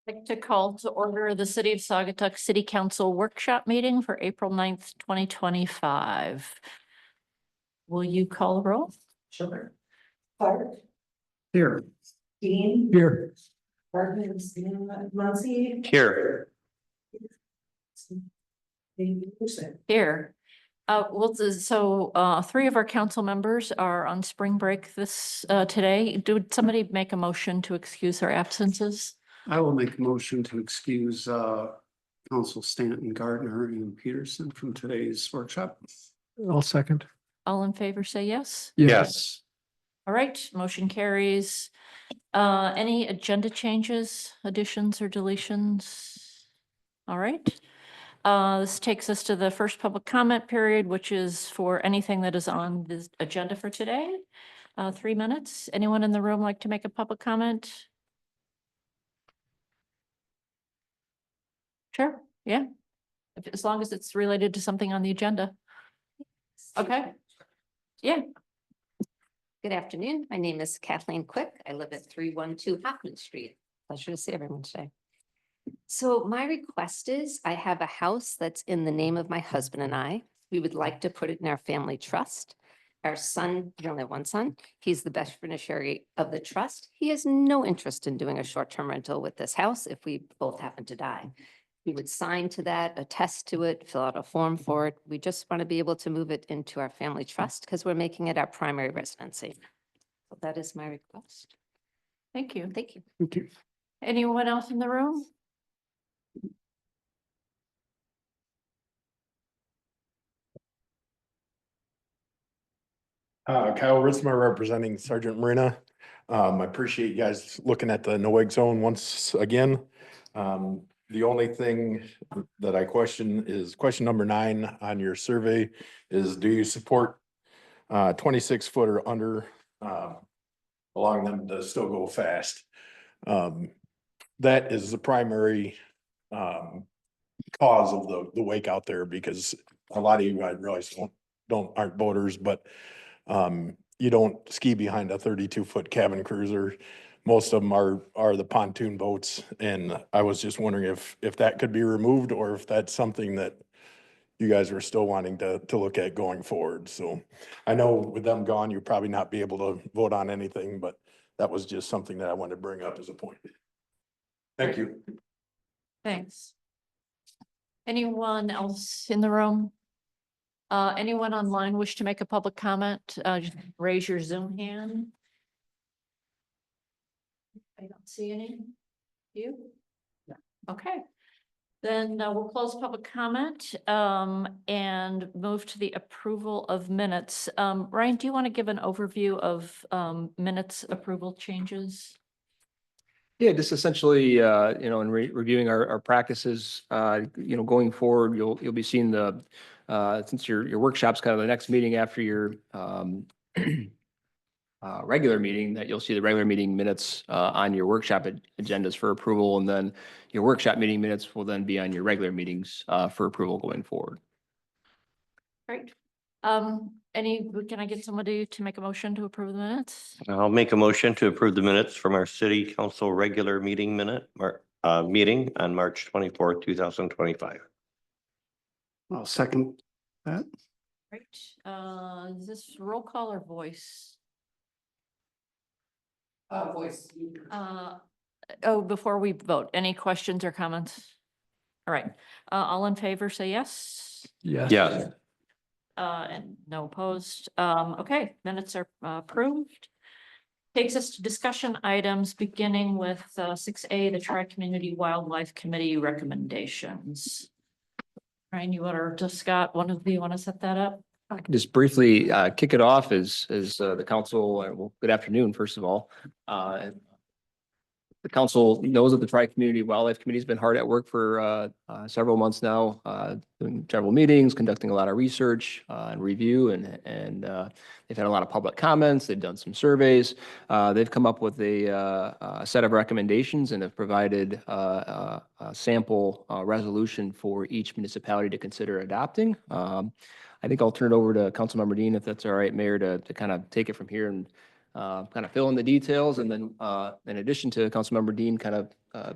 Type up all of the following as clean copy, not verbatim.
Like to call to order the City of Saugatuck City Council Workshop Meeting for April 9th, 2025. Will you call the roll? Sure. Clark, Here. Dean, Here. Bartman's, Muncy. Here. Here. Three of our council members are on spring break today. Did somebody make a motion to excuse their absences? I will make a motion to excuse Council Stanton, Gardner and Peterson from today's workshop. I'll second. All in favor, say yes. Yes. All right, motion carries. Any agenda changes, additions or deletions? All right. This takes us to the first public comment period, which is for anything that is on the agenda for today. 3 minutes. Anyone in the room like to make a public comment? Sure, yeah. As long as it's related to something on the agenda. Okay. Yeah. Good afternoon. My name is Kathleen Quick. I live at 312 Hoffman Street. Pleasure to see everyone today. So my request is I have a house that's in the name of my husband and I. We would like to put it in our family trust. Our son, we only have one son. He's the beneficiary of the trust. He has no interest in doing a short-term rental with this house if we both happen to die. We would sign to that, attest to it, fill out a form for it. We just want to be able to move it into our family trust because we're making it our primary residency. So that is my request. Thank you. Thank you. Thank you. Anyone else in the room? Kyle Ritzmer representing Sergeant Marina. I appreciate you guys looking at the NOAG zone once again. The only thing that I question is question number 9 on your survey is, do you support 26 foot or under allowing them to still go fast? That is the primary cause of the wake out there, because a lot of you I realize aren't boaters, but you don't ski behind a 32-foot cabin cruiser. Most of them are the pontoon boats, and I was just wondering if that could be removed, or if that's something that you guys are still wanting to look at going forward. So I know with them gone, you'll probably not be able to vote on anything, but that was just something that I wanted to bring up as a point. Thank you. Thanks. Anyone else in the room? Anyone online wish to make a public comment? Just raise your Zoom hand. I don't see any. You? No. Okay. Then we'll close public comment and move to the approval of minutes. Ryan, do you want to give an overview of minutes approval changes? Yeah, just essentially, in reviewing our practices, going forward, you'll be seeing since your workshop's kind of the next meeting after your regular meeting, that you'll see the regular meeting minutes on your workshop agendas for approval, and then your workshop meeting minutes will then be on your regular meetings for approval going forward. Great. Can I get somebody to make a motion to approve the minutes? I'll make a motion to approve the minutes from our city council regular meeting meeting on March 24th, 2025. I'll second that. Great. Is this roll call or voice? Voice. Before we vote, any questions or comments? All right, all in favor, say yes. Yes. Yes. And no opposed. Okay, minutes are approved. Takes us to discussion items, beginning with 6A, the Tri-Community Wildlife Committee recommendations. Ryan, Scott, one of you want to set that up? I can just briefly kick it off as the council, well, good afternoon, first of all. The council knows that the Tri-Community Wildlife Committee has been hard at work for several months now, doing several meetings, conducting a lot of research and review, and they've had a lot of public comments. They've done some surveys. They've come up with a set of recommendations and have provided a sample resolution for each municipality to consider adopting. I think I'll turn it over to Councilmember Dean, if that's all right, Mayor, to kind of take it from here and kind of fill in the details. And then in addition to Councilmember Dean kind of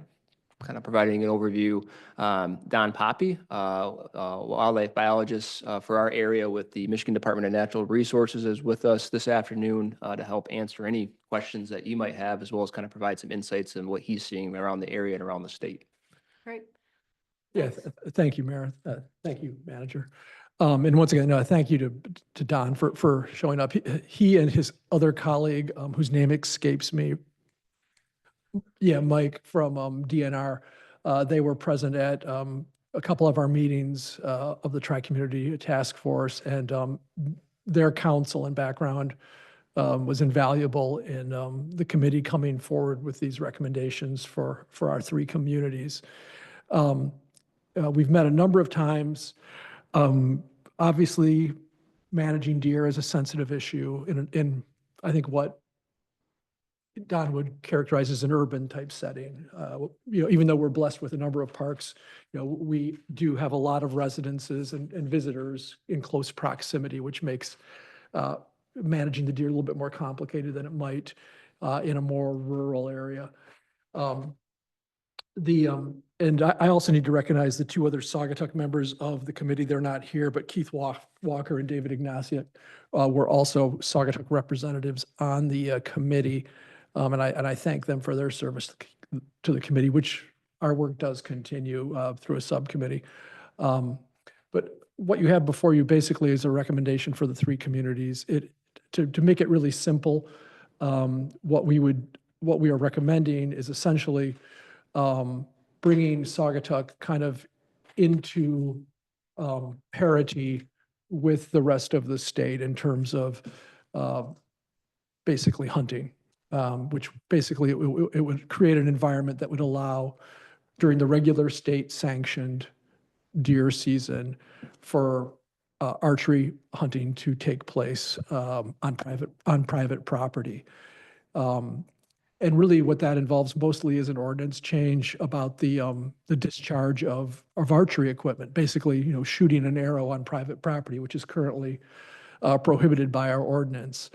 kind of providing an overview. Don Poppy, wildlife biologist for our area with the Michigan Department of Natural Resources, is with us this afternoon to help answer any questions that you might have, as well as kind of provide some insights in what he's seeing around the area and around the state. Great. Yeah, thank you, Mayor. Thank you, Manager. And once again, no, thank you to Don for showing up. He and his other colleague, whose name escapes me. Yeah, Mike from DNR. They were present at a couple of our meetings of the Tri-Community Task Force, and their counsel and background was invaluable in the committee coming forward with these recommendations for our 3 communities. We've met a number of times. Obviously, managing deer is a sensitive issue in I think what Don would characterize as an urban type setting. Even though we're blessed with a number of parks, we do have a lot of residences and visitors in close proximity, which makes managing the deer a little bit more complicated than it might in a more rural area. And I also need to recognize the 2 other Saugatuck members of the committee. They're not here, but Keith Walker and David Ignatiuk were also Saugatuck representatives on the committee. And I thank them for their service to the committee, which our work does continue through a subcommittee. But what you have before you basically is a recommendation for the 3 communities. To make it really simple, what we are recommending is essentially bringing Saugatuck kind of into parity with the rest of the state in terms of basically hunting, which basically it would create an environment that would allow during the regular state sanctioned deer season for archery hunting to take place on private property. And really what that involves mostly is an ordinance change about the discharge of archery equipment, basically, shooting an arrow on private property, which is currently prohibited by our ordinance.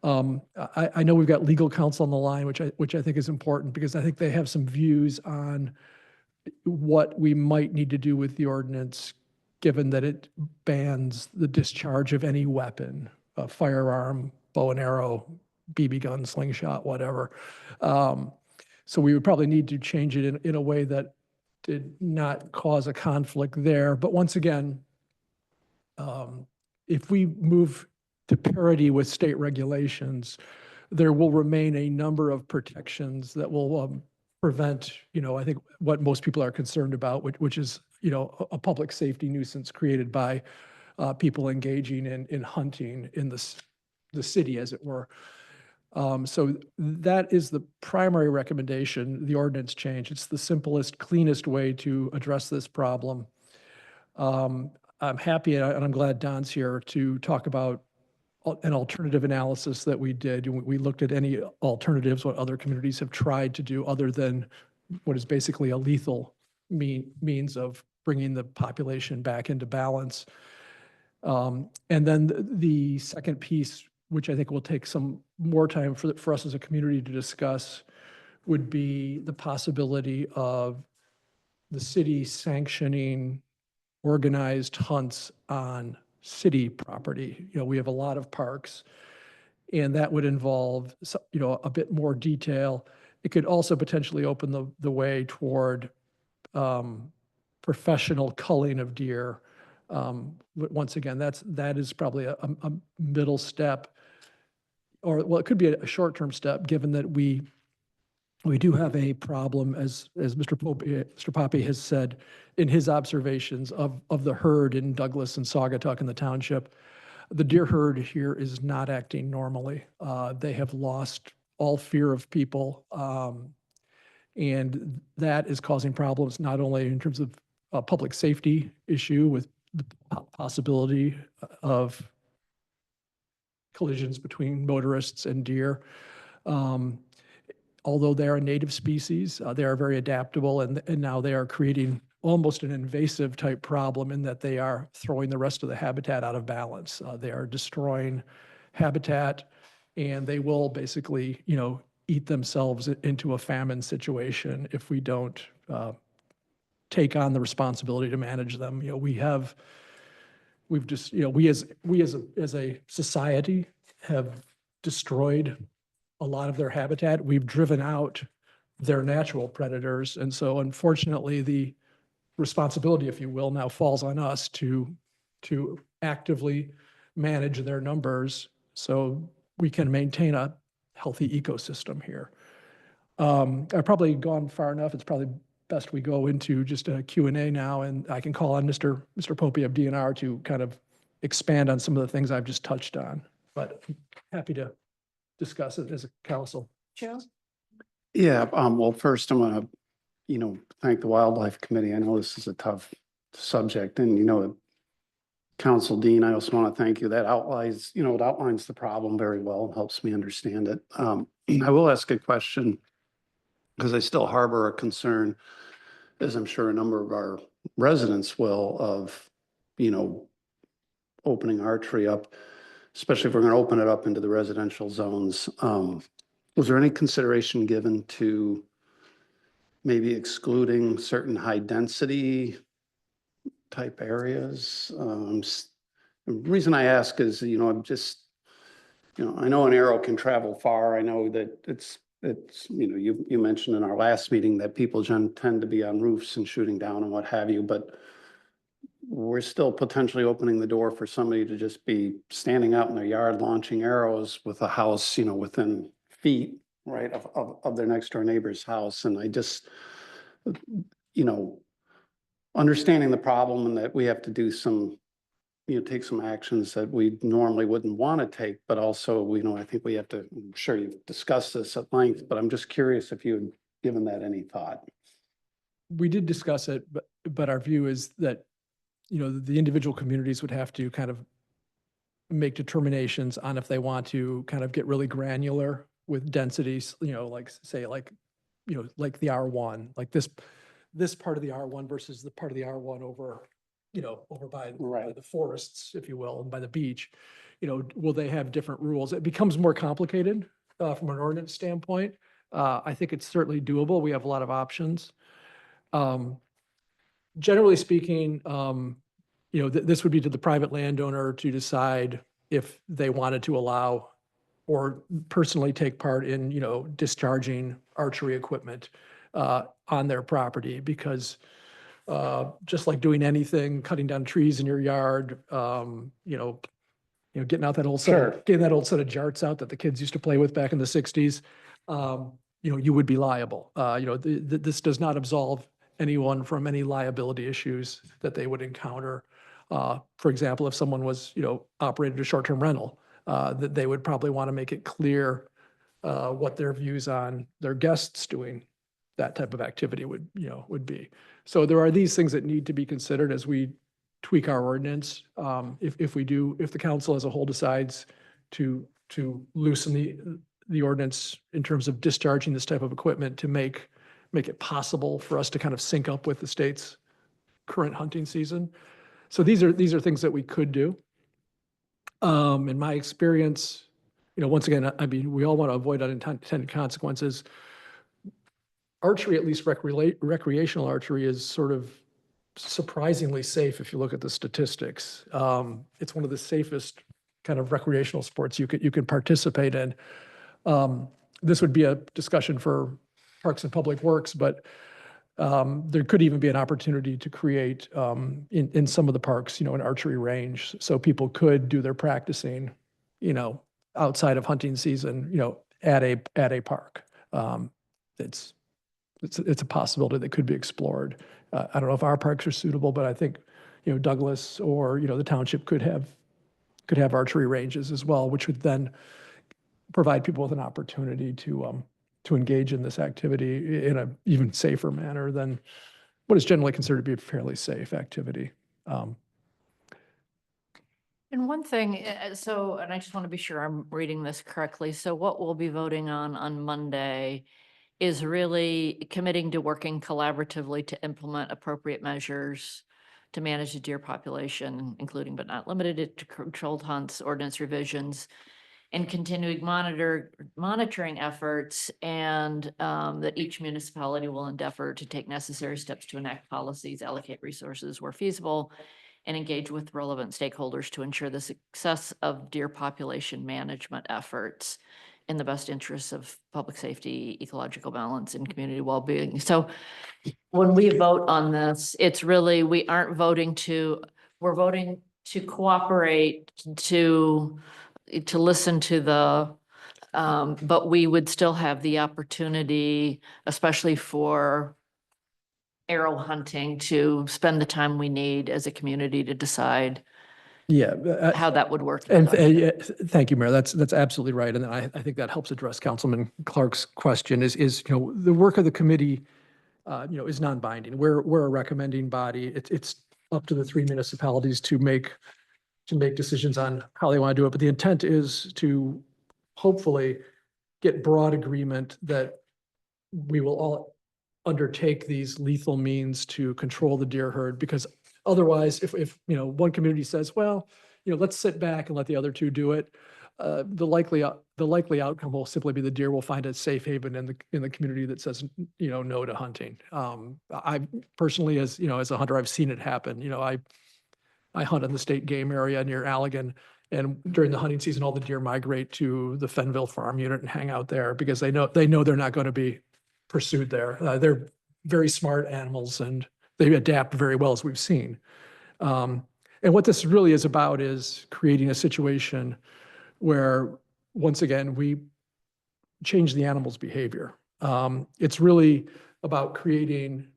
I know we've got legal counsel on the line, which I think is important because I think they have some views on what we might need to do with the ordinance, given that it bans the discharge of any weapon, a firearm, bow and arrow, BB gun, slingshot, whatever. So we would probably need to change it in a way that did not cause a conflict there. But once again, if we move to parity with state regulations, there will remain a number of protections that will prevent, I think what most people are concerned about, which is, a public safety nuisance created by people engaging in hunting in the city, as it were. So that is the primary recommendation, the ordinance change. It's the simplest, cleanest way to address this problem. I'm happy and I'm glad Don's here to talk about an alternative analysis that we did. We looked at any alternatives, what other communities have tried to do other than what is basically a lethal means of bringing the population back into balance. And then the second piece, which I think will take some more time for us as a community to discuss, would be the possibility of the city sanctioning organized hunts on city property. We have a lot of parks, and that would involve, a bit more detail. It could also potentially open the way toward professional culling of deer. But once again, that is probably a middle step, it could be a short-term step, given that we do have a problem, as Mr. Poppy has said in his observations of the herd in Douglas and Saugatuck in the township. The deer herd here is not acting normally. They have lost all fear of people, and that is causing problems not only in terms of a public safety issue with the possibility of collisions between motorists and deer. Although they are a native species, they are very adaptable, and now they are creating almost an invasive type problem in that they are throwing the rest of the habitat out of balance. They are destroying habitat, and they will basically, eat themselves into a famine situation if we don't take on the responsibility to manage them. You know, we've just, you know, we as a society have destroyed a lot of their habitat. We've driven out their natural predators. And so unfortunately, the responsibility, if you will, now falls on us to actively manage their numbers so we can maintain a healthy ecosystem here. I've probably gone far enough. It's probably best we go into just a Q&A now, and I can call on Mr. Popey of DNR to kind of expand on some of the things I've just touched on, but happy to discuss it as a council. Joe? Yeah, well, first I want to, thank the Wildlife Committee. I know this is a tough subject and, Council Dean, I also want to thank you. That outlines, it outlines the problem very well, helps me understand it. I will ask a question because I still harbor a concern, as I'm sure a number of our residents will, of, opening archery up, especially if we're going to open it up into the residential zones. Was there any consideration given to maybe excluding certain high density type areas? The reason I ask is, I'm just, I know an arrow can travel far. I know that it's, you mentioned in our last meeting that people tend to be on roofs and shooting down and what have you, but we're still potentially opening the door for somebody to just be standing out in their yard launching arrows with a house, within feet, right, of their next door neighbor's house. And I just, understanding the problem and that we have to do some, take some actions that we normally wouldn't want to take, but also, I think we have to, I'm sure you've discussed this at length, but I'm just curious if you had given that any thought. We did discuss it, but our view is that, the individual communities would have to kind of make determinations on if they want to kind of get really granular with densities, like say like the R1, like this part of the R1 versus the part of the R1 over, over by Right. the forests, if you will, and by the beach, will they have different rules? It becomes more complicated from an ordinance standpoint. I think it's certainly doable. We have a lot of options. Generally speaking, this would be to the private landowner to decide if they wanted to allow or personally take part in, discharging archery equipment on their property, because just like doing anything, cutting down trees in your yard, getting out that old set, getting that old set of jarts out that the kids used to play with back in the 60s, you would be liable. This does not absolve anyone from any liability issues that they would encounter. For example, if someone was, operated a short-term rental, that they would probably want to make it clear what their views on their guests doing that type of activity would be. So there are these things that need to be considered as we tweak our ordinance. If the council as a whole decides to loosen the ordinance in terms of discharging this type of equipment to make it possible for us to kind of sync up with the state's current hunting season. So these are things that we could do. In my experience, once again, I mean, we all want to avoid unintended consequences. Archery, at least recreational archery, is sort of surprisingly safe if you look at the statistics. It's one of the safest kind of recreational sports you could participate in. This would be a discussion for Parks and Public Works, but there could even be an opportunity to create in some of the parks, an archery range, so people could do their practicing, outside of hunting season, at a park. It's a possibility that could be explored. I don't know if our parks are suitable, but I think, Douglas or, the township could have archery ranges as well, which would then provide people with an opportunity to engage in this activity in an even safer manner than what is generally considered to be a fairly safe activity. And one thing, and I just want to be sure I'm reading this correctly. So what we'll be voting on Monday is really committing to working collaboratively to implement appropriate measures to manage the deer population, including but not limited to controlled hunts, ordinance revisions, and continuing monitoring efforts, and that each municipality will endeavor to take necessary steps to enact policies, allocate resources where feasible, and engage with relevant stakeholders to ensure the success of deer population management efforts in the best interests of public safety, ecological balance, and community well-being. So when we vote on this, it's really, we're voting to cooperate, to listen to but we would still have the opportunity, especially for arrow hunting, to spend the time we need as a community to decide Yeah. how that would work. And yeah, thank you, Mayor. That's absolutely right. And I think that helps address Councilman Clark's question is, the work of the committee, is non-binding. We're a recommending body. It's up to the 3 municipalities to make decisions on how they want to do it. But the intent is to hopefully get broad agreement that we will all undertake these lethal means to control the deer herd, because otherwise, if one community says, well, let's sit back and let the other 2 do it, the likely outcome will simply be the deer will find a safe haven in the community that says, no to hunting. I personally, as a hunter, I've seen it happen. I hunt in the state game area near Allegan, and during the hunting season, all the deer migrate to the Fenville Farm Unit and hang out there because they know they're not going to be pursued there. They're very smart animals and they adapt very well, as we've seen. And what this really is about is creating a situation where, once again, we change the animal's behavior. It's really about creating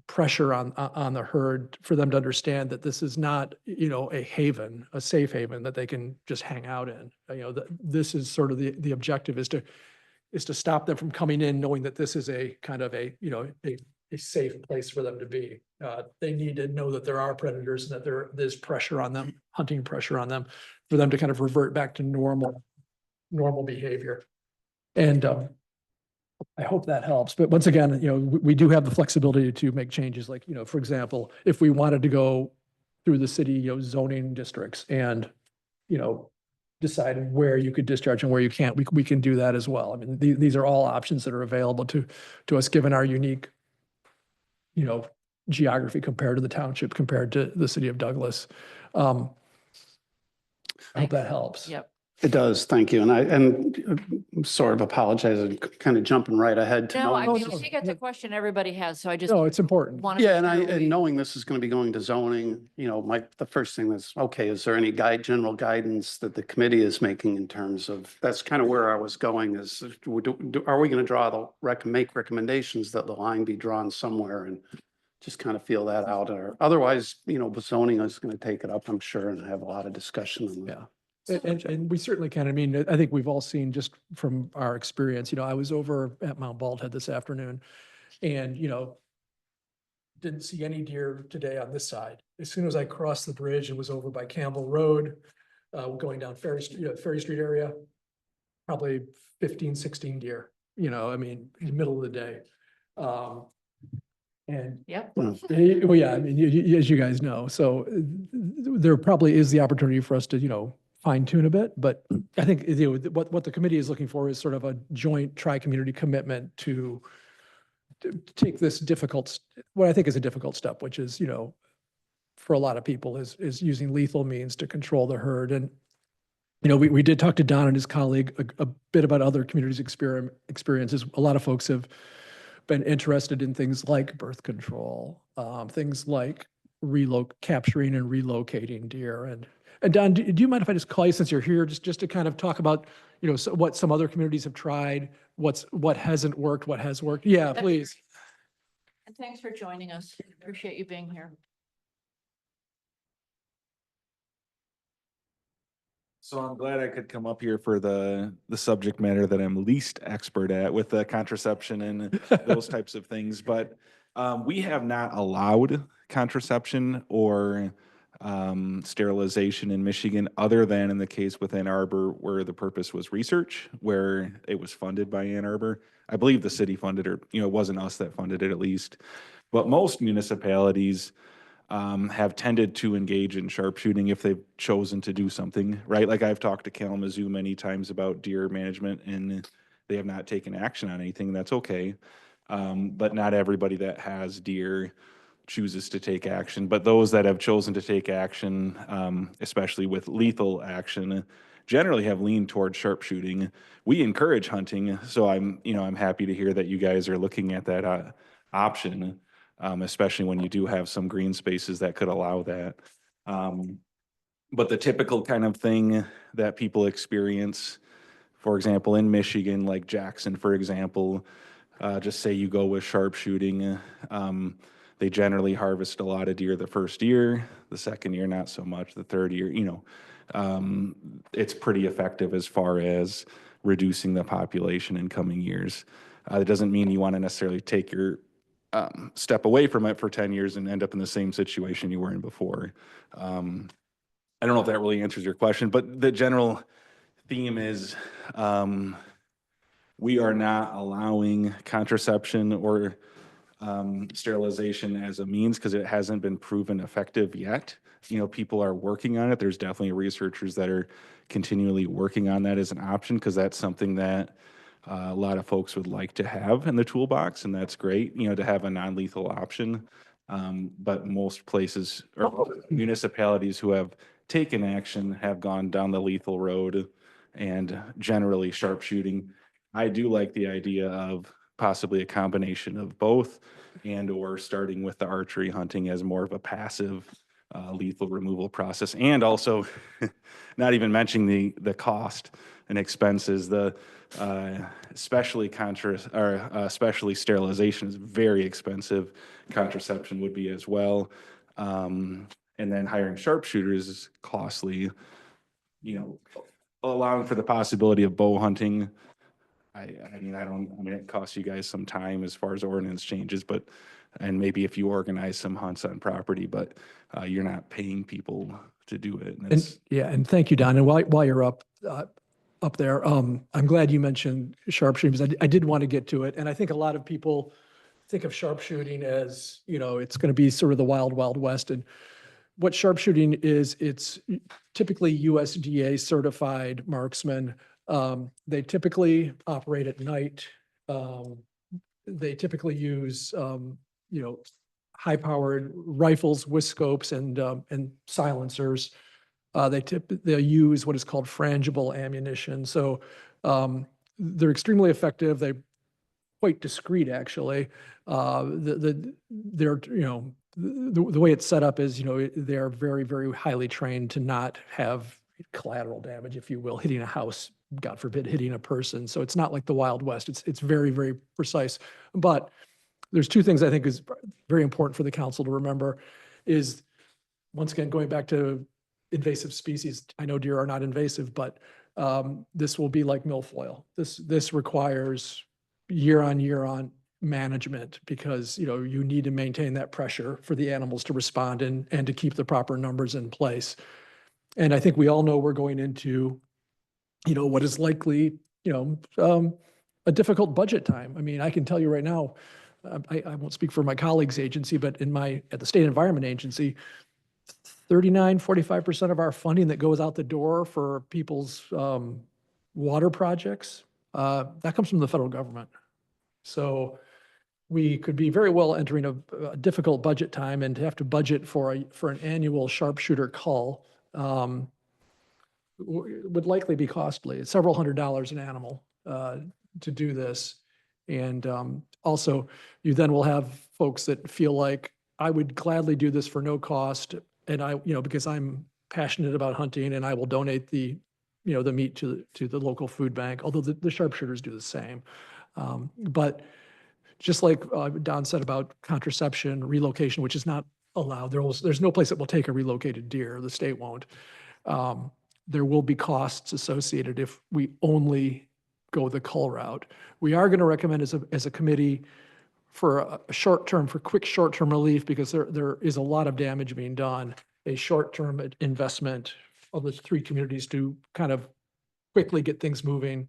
pressure on the herd for them to understand that this is not, a haven, a safe haven that they can just hang out in. This is sort of the objective is to stop them from coming in knowing that this is a kind of a safe place for them to be. They need to know that there are predators and that there's pressure on them, hunting pressure on them, for them to kind of revert back to normal behavior. And I hope that helps. But once again, we do have the flexibility to make changes. Like, for example, if we wanted to go through the city, zoning districts and, decide where you could discharge and where you can't, we can do that as well. I mean, these are all options that are available to us, given our unique, geography compared to the township, compared to the city of Douglas. I hope that helps. Yep. It does, thank you. And I'm sort of apologizing, kind of jumping right ahead to No, I knowing. mean, I think it's a question everybody has, so I just No, it's important. wanted. Yeah, and knowing this is going to be going to zoning, the first thing is, okay, is there any general guidance that the committee is making in terms of, that's kind of where I was going is, are we going to make recommendations that the line be drawn somewhere and just kind of feel that out? Or otherwise, zoning is going to take it up, I'm sure, and have a lot of discussion on that. Yeah. And we certainly can. I mean, I think we've all seen just from our experience, I was over at Mount Baldhead this afternoon and, didn't see any deer today on this side. As soon as I crossed the bridge and was over by Campbell Road, going down Ferry Street area, probably 15, 16 deer, in the middle of the day. And Yep. well, yeah, I mean, as you guys know, so there probably is the opportunity for us to, fine tune a bit, but I think what the committee is looking for is sort of a joint tri-community commitment to take this what I think is a difficult step, which is, for a lot of people is using lethal means to control the herd. And, we did talk to Don and his colleague a bit about other communities' experiences. A lot of folks have been interested in things like birth control, things like capturing and relocating deer. And Don, do you mind if I just call you since you're here, just to kind of talk about, what some other communities have tried, what hasn't worked, what has worked? Yeah, That'd be please. And thanks for joining us. Appreciate you being here. So I'm glad I could come up here for the subject matter that I'm least expert at with the contraception and those types of things. But we have not allowed contraception or sterilization in Michigan, other than in the case with Ann Arbor, where the purpose was research, where it was funded by Ann Arbor. I believe the city funded it, or it wasn't us that funded it at least. But most municipalities have tended to engage in sharpshooting if they've chosen to do something, right? Like I've talked to Kalamazoo many times about deer management and they have not taken action on anything. That's okay. But not everybody that has deer chooses to take action. But those that have chosen to take action, especially with lethal action, generally have leaned towards sharpshooting. We encourage hunting, so I'm happy to hear that you guys are looking at that option, especially when you do have some green spaces that could allow that. But the typical kind of thing that people experience, for example, in Michigan, like Jackson, for example, just say you go with sharpshooting, they generally harvest a lot of deer the first year, the second year not so much, the third year, it's pretty effective as far as reducing the population in coming years. It doesn't mean you want to necessarily take your step away from it for 10 years and end up in the same situation you were in before. I don't know if that really answers your question, but the general theme is we are not allowing contraception or sterilization as a means because it hasn't been proven effective yet. People are working on it. There's definitely researchers that are continually working on that as an option because that's something that a lot of folks would like to have in the toolbox, and that's great, to have a non-lethal option. But most places or municipalities who have taken action have gone down the lethal road and generally sharpshooting. I do like the idea of possibly a combination of both and or starting with the archery hunting as more of a passive lethal removal process. And also not even mentioning the cost and expenses, especially sterilization is very expensive. Contraception would be as well. And then hiring sharpshooters is costly, allowing for the possibility of bow hunting. It costs you guys some time as far as ordinance changes, and maybe if you organize some hunts on property, but you're not paying people to do it. And thank you, Don. And while you're up there, I'm glad you mentioned sharpshooting because I did want to get to it. And I think a lot of people think of sharpshooting as, it's going to be sort of the wild, wild west. And what sharpshooting is, it's typically USDA certified marksmen. They typically operate at night. They typically use, high-powered rifles with scopes and silencers. They'll use what is called frangible ammunition. So they're extremely effective. They're quite discreet, actually. The way it's set up is, they're very, very highly trained to not have collateral damage, if you will, hitting a house, God forbid, hitting a person. So it's not like the Wild West. It's very, very precise. But there's two things I think is very important for the council to remember is, once again, going back to invasive species. I know deer are not invasive, but this will be like milfoil. This requires year on management because, you need to maintain that pressure for the animals to respond and to keep the proper numbers in place. And I think we all know we're going into, what is likely, a difficult budget time. I mean, I can tell you right now, I won't speak for my colleagues' agency, but at the State Environment Agency, 45% of our funding that goes out the door for people's water projects, that comes from the federal government. So we could be very well entering a difficult budget time, and to have to budget for an annual sharpshooter call would likely be costly. It's several $100s an animal to do this. And also, you then will have folks that feel like, I would gladly do this for no cost, and because I'm passionate about hunting, and I will donate the meat to the local food bank, although the sharpshooters do the same. But just like Don said about contraception, relocation, which is not allowed, there's no place that will take a relocated deer, the state won't. There will be costs associated if we only go the cull route. We are going to recommend as a committee for quick short-term relief, because there is a lot of damage being done, a short-term investment of the three communities to kind of quickly get things moving.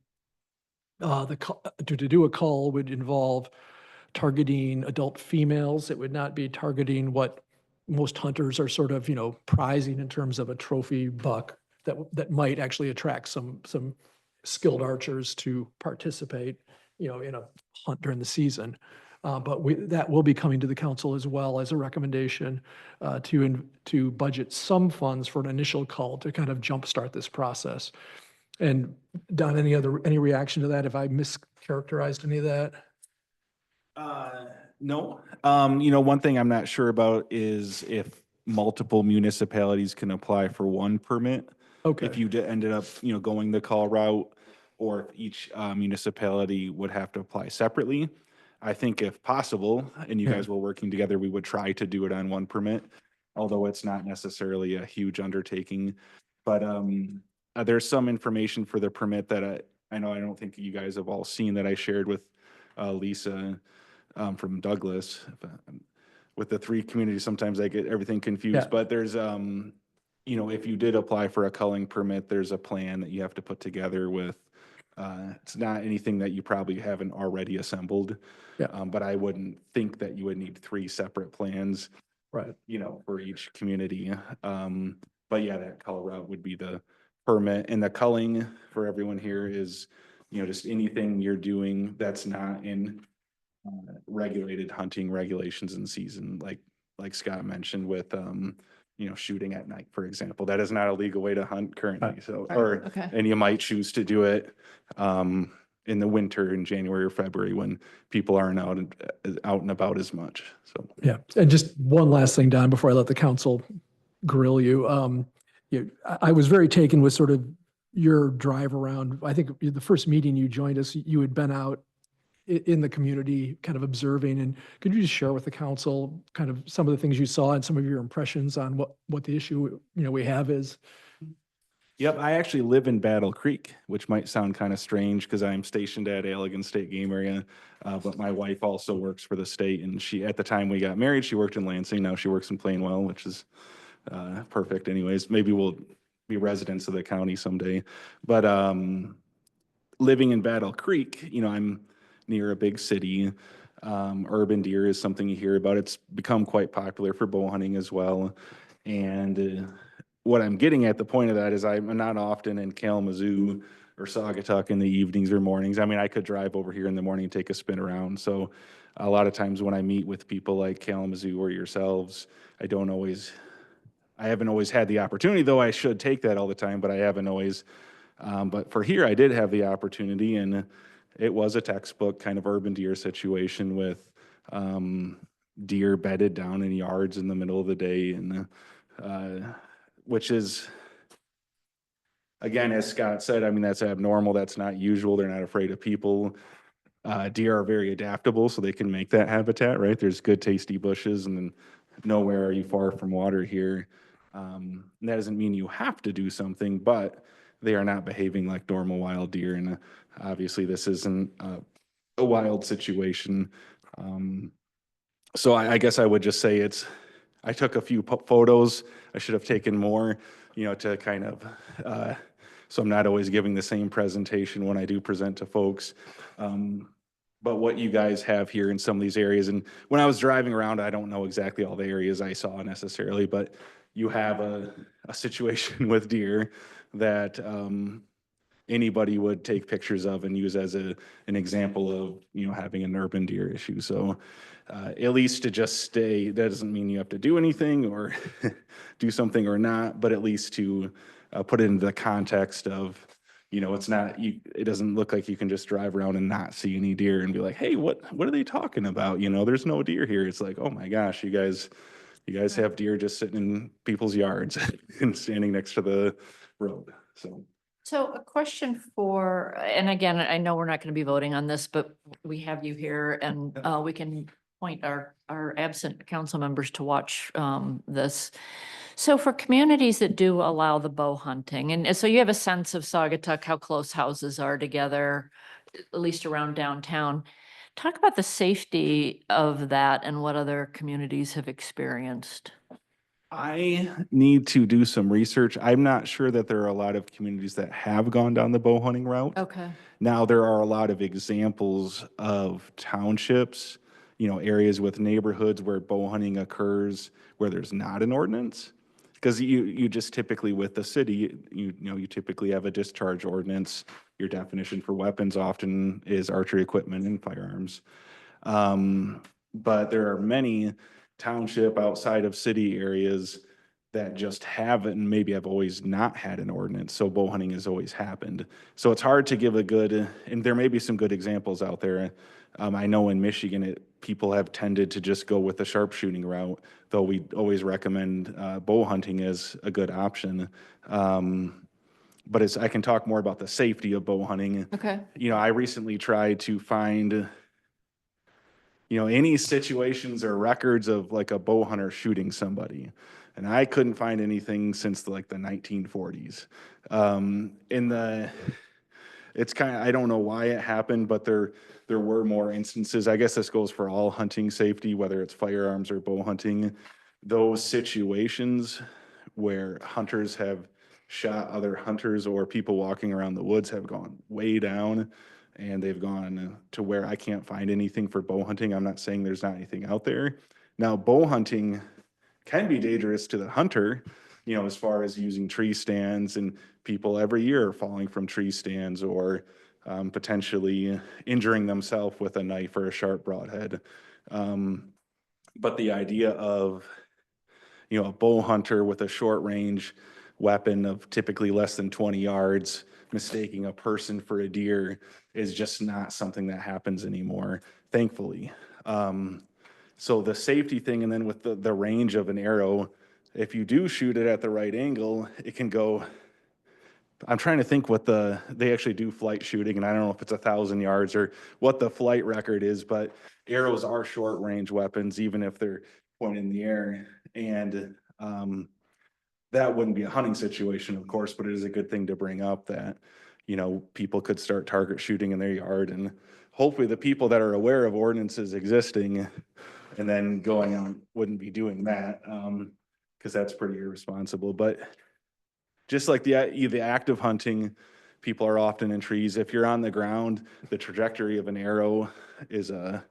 To do a cull would involve targeting adult females. It would not be targeting what most hunters are sort of, prizing in terms of a trophy buck that might actually attract some skilled archers to participate, in a hunt during the season. But that will be coming to the council as well as a recommendation to budget some funds for an initial cull to kind of jumpstart this process. And Don, any reaction to that? Have I mischaracterized any of that? No. One thing I'm not sure about is if multiple municipalities can apply for one permit. Okay. If you ended up, going the call route, or if each municipality would have to apply separately. I think if possible, and you Yeah. guys were working together, we would try to do it on one permit, although it's not necessarily a huge undertaking. But there's some information for the permit that I know I don't think you guys have all seen that I shared with Lisa from Douglas. With the 3 communities, sometimes I get everything confused, Yeah. but there's if you did apply for a culling permit, there's a plan that you have to put together with, it's not anything that you probably haven't already assembled. Yeah. But I wouldn't think that you would need 3 separate plans, Right. for each community. But yeah, that cull route would be the permit, and the culling for everyone here is, just anything you're doing that's not in regulated hunting regulations in season, like Scott mentioned with, shooting at night, for example. That is not a legal way to hunt currently, so, Okay. and you might choose to do it in the winter in January or February when people aren't out and about as much, so. Yeah. And just one last thing, Don, before I let the council grill you. I was very taken with sort of your drive around. I think the first meeting you joined us, you had been out in the community kind of observing, and could you just share with the council kind of some of the things you saw and some of your impressions on what the issue, we have is? Yep, I actually live in Battle Creek, which might sound kind of strange because I'm stationed at Allegan State Game Area. But my wife also works for the state, and at the time we got married, she worked in Lansing. Now she works in Plainwell, which is perfect anyways. Maybe we'll be residents of the county someday. But living in Battle Creek, I'm near a big city. Urban deer is something you hear about. It's become quite popular for bow hunting as well. And what I'm getting at, the point of that is I'm not often in Kalamazoo or Saugatuck in the evenings or mornings. I mean, I could drive over here in the morning and take a spin around. So a lot of times when I meet with people like Kalamazoo or yourselves, I haven't always had the opportunity, though I should take that all the time, but I haven't always. But for here, I did have the opportunity, and it was a textbook kind of urban deer situation with deer bedded down in yards in the middle of the day, and which is, again, as Scott said, I mean, that's abnormal. That's not usual. They're not afraid of people. Deer are very adaptable, so they can make that habitat, right? There's good, tasty bushes, and then nowhere are you far from water here. That doesn't mean you have to do something, but they are not behaving like normal wild deer. And obviously this isn't a wild situation. So I guess I would just say I took a few photos. I should have taken more, to kind of, so I'm not always giving the same presentation when I do present to folks. But what you guys have here in some of these areas, and when I was driving around, I don't know exactly all the areas I saw necessarily, but you have a situation with deer that anybody would take pictures of and use as an example of, having an urban deer issue. So at least to just stay, that doesn't mean you have to do anything or do something or not, but at least to put it into the context of, it doesn't look like you can just drive around and not see any deer and be like, hey, what are they talking about? There's no deer here. It's like, oh my gosh, you guys have deer just sitting in people's yards and standing next to the road. So a question and again, I know we're not going to be voting on this, but we have you here and we can point our absent council members to watch this. So for communities that do allow the bow hunting, and so you have a sense of Saugatuck, how close houses are together, at least around downtown. Talk about the safety of that and what other communities have experienced. I need to do some research. I'm not sure that there are a lot of communities that have gone down the bow hunting route. Okay. Now, there are a lot of examples of townships areas with neighborhoods where bow hunting occurs where there's not an ordinance. Because you just typically with the city, you typically have a discharge ordinance. Your definition for weapons often is archery equipment and firearms. But there are many township outside of city areas that just haven't, and maybe have always not had an ordinance. So bow hunting has always happened. So it's hard to give a good, and there may be some good examples out there. I know in Michigan, people have tended to just go with the sharpshooting route, though we always recommend bow hunting as a good option. But I can talk more about the safety of bow hunting. Okay. I recently tried to find, any situations or records of like a bow hunter shooting somebody. And I couldn't find anything since like the 1940s. It's kind of, I don't know why it happened, but there were more instances. I guess this goes for all hunting safety, whether it's firearms or bow hunting. Those situations where hunters have shot other hunters or people walking around the woods have gone way down, and they've gone to where I can't find anything for bow hunting. I'm not saying there's not anything out there. Now, bow hunting can be dangerous to the hunter, as far as using tree stands, and people every year falling from tree stands or potentially injuring themselves with a knife or a sharp broadhead. But the idea of, a bow hunter with a short range weapon of typically less than 20 yards, mistaking a person for a deer is just not something that happens anymore, thankfully. So the safety thing, and then with the range of an arrow, if you do shoot it at the right angle, it can go, I'm trying to think what they actually do flight shooting, and I don't know if it's 1,000 yards or what the flight record is, but arrows are short range weapons, even if they're pointed in the air. And that wouldn't be a hunting situation, of course, but it is a good thing to bring up that, people could start target shooting in their yard, and hopefully the people that are aware of ordinances existing and then going on wouldn't be doing that, because that's pretty irresponsible. But just like the act of hunting, people are often in trees. If you're on the ground, the trajectory of an arrow is a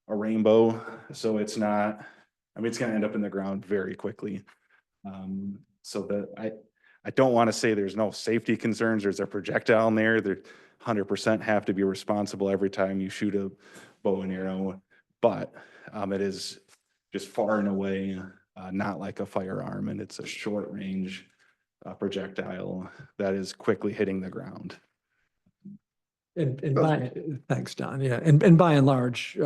rainbow. So it's not, it's going to end up in the ground very quickly. So that I don't want to say there's no safety concerns. There's a projectile in there. There 100% have to be responsible every time you shoot a bow and arrow. But it is just far and away not like a firearm, and it's a short range projectile that is quickly hitting the ground. Thanks, Don. Yeah, and by and large,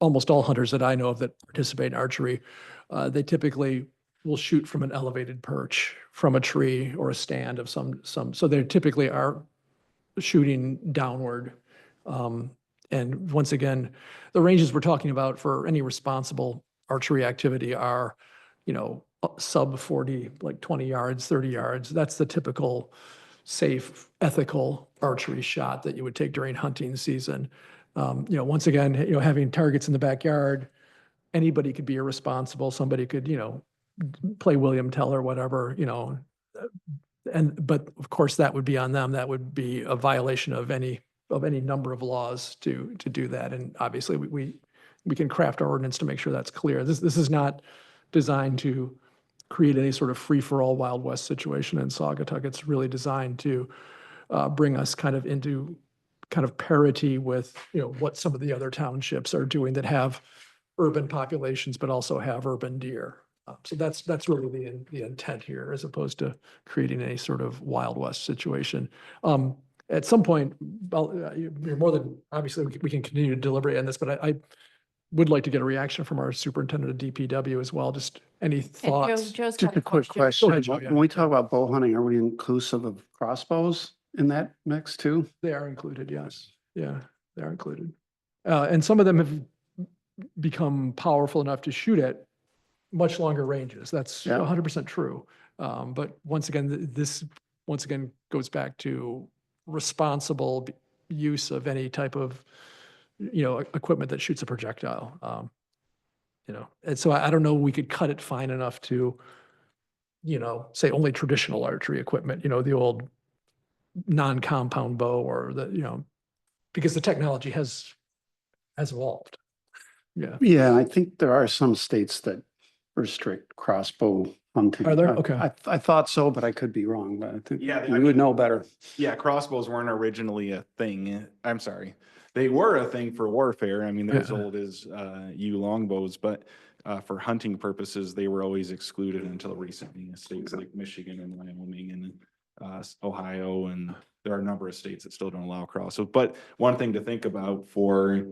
almost all hunters that I know of that participate in archery, they typically will shoot from an elevated perch, from a tree or a stand of some. So they typically are shooting downward. And once again, the ranges we're talking about for any responsible archery activity are, sub 40, like 20 yards, 30 yards. That's the typical safe, ethical archery shot that you would take during hunting season. Once again, having targets in the backyard, anybody could be irresponsible. Somebody could, play William Tell or whatever, but of course that would be on them. That would be a violation of any number of laws to do that. And obviously we can craft our ordinance to make sure that's clear. This is not designed to create any sort of free-for-all Wild West situation in Saugatuck. It's really designed to bring us kind of into kind of parity with, what some of the other townships are doing that have urban populations, but also have urban deer. So that's really the intent here, as opposed to creating any sort of Wild West situation. At some point, you're more than, obviously, we can continue to deliberate on this, but I would like to get a reaction from our superintendent of DPW as well. Just any thoughts? Joe's Just got a quick question. Go ahead, Joe, yeah. When we talk about bow hunting, are we inclusive of crossbows in that mix too? They are included, yes. Yeah, they are included. And some of them have become powerful enough to shoot at much longer ranges. That's Yeah. 100% true. But once again, this goes back to responsible use of any type of, equipment that shoots a projectile. And so I don't know, we could cut it fine enough to, say only traditional archery equipment, the old non-compound bow or because the technology has has evolved. Yeah. Yeah, I think there are some states that restrict crossbow hunting. Are there? I- Okay. I thought so, but I could be wrong, but I think Yeah, I you would mean- know better. Yeah, crossbows weren't originally a thing. I'm sorry. They were a thing for warfare. I mean, they're as Yeah. old as yew longbows, but for hunting purposes, they were always excluded until recently. States like Michigan and Wyoming and Ohio, and there are a number of states that still don't allow crossbows. But one thing to think about for,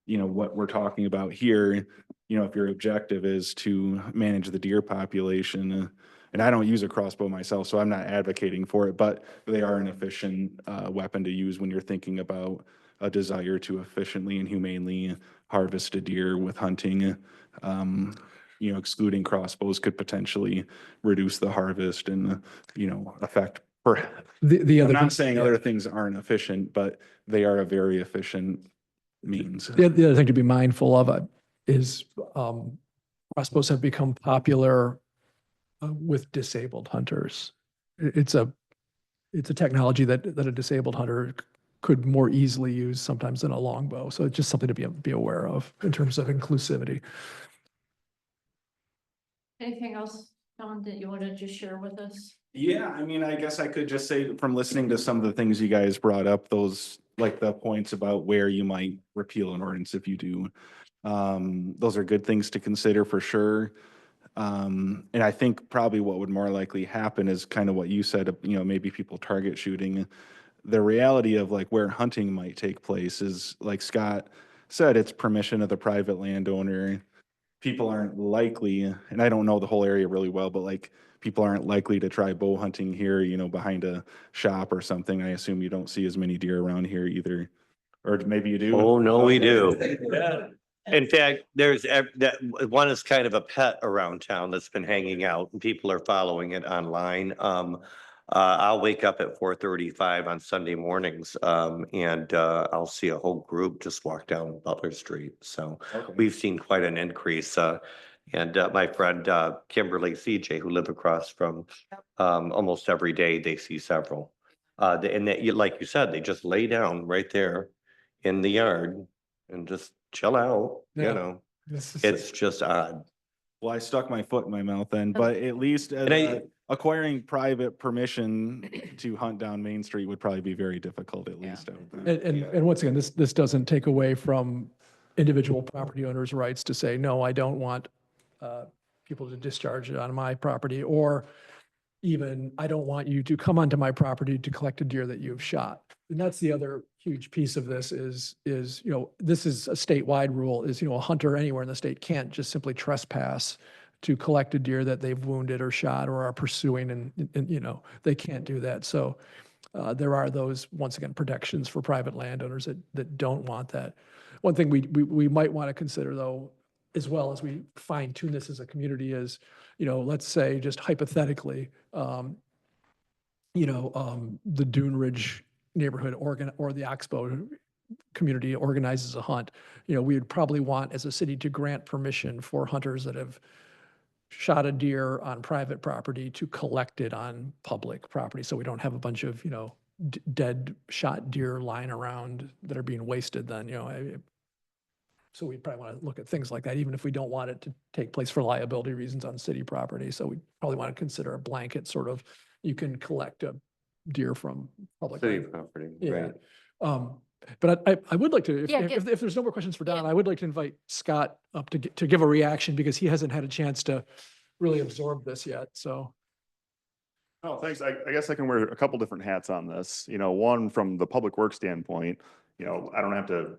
you know, what we're talking about here, you know, if your objective is to manage the deer population, and I don't use a crossbow myself, so I'm not advocating for it, but they are an efficient weapon to use when you're thinking about a desire to efficiently and humanely harvest a deer with hunting. You know, excluding crossbows could potentially reduce the harvest and, you know, affect. The I'm other. not saying yeah. other things aren't efficient, but they are a very efficient means. The other thing to be mindful of is crossbows have become popular with disabled hunters. It's a technology that a disabled hunter could more easily use sometimes than a longbow. So it's just something to be aware of in terms of inclusivity. Anything else, Don, that you want to just share with us? Yeah, I mean, I guess I could just say from listening to some of the things you guys brought up, those like the points about where you might repeal an ordinance if you do. Those are good things to consider for sure. And I think probably what would more likely happen is kind of what you said, you know, maybe people target shooting. The reality of like where hunting might take place is, like Scott said, it's permission of the private landowner. People aren't likely, and I don't know the whole area really well, but like people aren't likely to try bow hunting here, you know, behind a shop or something. I assume you don't see as many deer around here either. Or maybe you do? Oh, no, we do. Yeah. In fact, that one is kind of a pet around town that's been hanging out and people are following it online. I'll wake up at 4:35 on Sunday mornings, and I'll see a whole group just walk down Butler Street. So Okay. we've seen quite an increase. And my friend Kimberly CJ, who live across from almost every day, they see several. And that, like you said, they just lay down right there in the yard and just chill out, Yeah. you know, This is- it's just odd. Well, I stuck my foot in my mouth then, but at least acquiring private permission to hunt down Main Street would probably be very difficult at least. I would think. And once again, this doesn't take away from individual property owners' rights to say, no, I don't want people to discharge it on my property, or even, I don't want you to come onto my property to collect a deer that you've shot. And that's the other huge piece of this is, you know, this is a statewide rule, is, you know, a hunter anywhere in the state can't just simply trespass to collect a deer that they've wounded or shot or are pursuing, and you know, they can't do that. So there are those, once again, protections for private landowners that don't want that. One thing we might want to consider, though, as well as we fine tune this as a community, is, you know, let's say just hypothetically, you know, the Dune Ridge neighborhood or the Oxbow community organizes a hunt. You know, we would probably want as a city to grant permission for hunters that have shot a deer on private property to collect it on public property. So we don't have a bunch of, you know, dead shot deer lying around that are being wasted then, you know. So we probably want to look at things like that, even if we don't want it to take place for liability reasons on city property. So we probably want to consider a blanket sort of, you can collect a deer from public. City land. property, Yeah. right? But I would like to, Yeah, if there's no more questions for Don, Yeah. I would like to invite Scott up to give a reaction, because he hasn't had a chance to really absorb this yet, so. Oh, thanks. I guess I can wear a couple different hats on this. You know, one from the public works standpoint, you know, I don't have to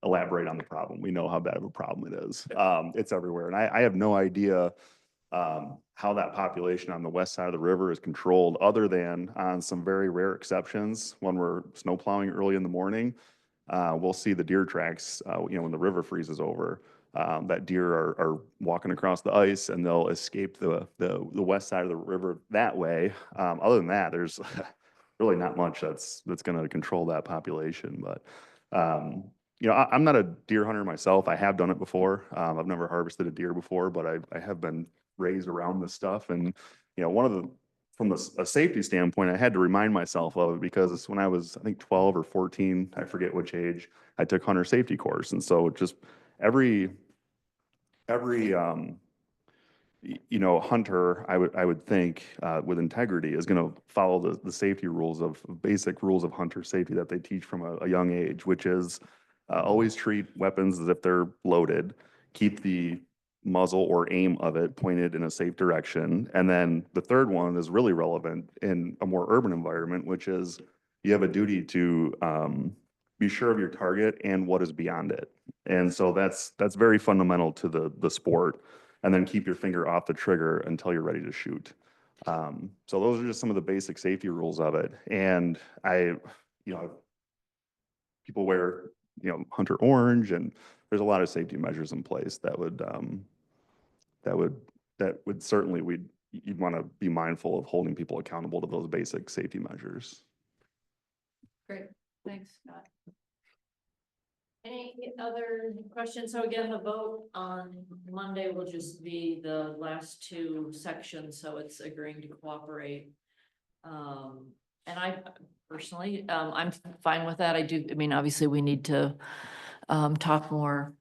elaborate on the problem. We know how bad of a problem it is. It's everywhere. And I have no idea how that population on the west side of the river is controlled, other than on some very rare exceptions. When we're snow plowing early in the morning, we'll see the deer tracks, you know, when the river freezes over. That deer are walking across the ice, and they'll escape the west side of the river that way. Other than that, there's really not much that's going to control that population. But you know, I'm not a deer hunter myself. I have done it before. I've never harvested a deer before, but I have been raised around this stuff. And you know, one of the from a safety standpoint, I had to remind myself of it because when I was, I think 12 or 14, I forget which age, I took hunter safety course. And so just every hunter, I would think, with integrity is going to follow the safety rules of basic rules of hunter safety that they teach from a young age, which is always treat weapons as if they're loaded, keep the muzzle or aim of it pointed in a safe direction. And then the third one is really relevant in a more urban environment, which is you have a duty to be sure of your target and what is beyond it. And so that's very fundamental to the sport. And then keep your finger off the trigger until you're ready to shoot. So those are just some of the basic safety rules of it. And people wear, hunter orange, and there's a lot of safety measures in place that would certainly you'd want to be mindful of holding people accountable to those basic safety measures. Great, thanks, Scott. Any other questions? So again, the vote on Monday will just be the last two sections, so it's agreeing to cooperate. And I personally, I'm fine with that. I mean, obviously we need to talk more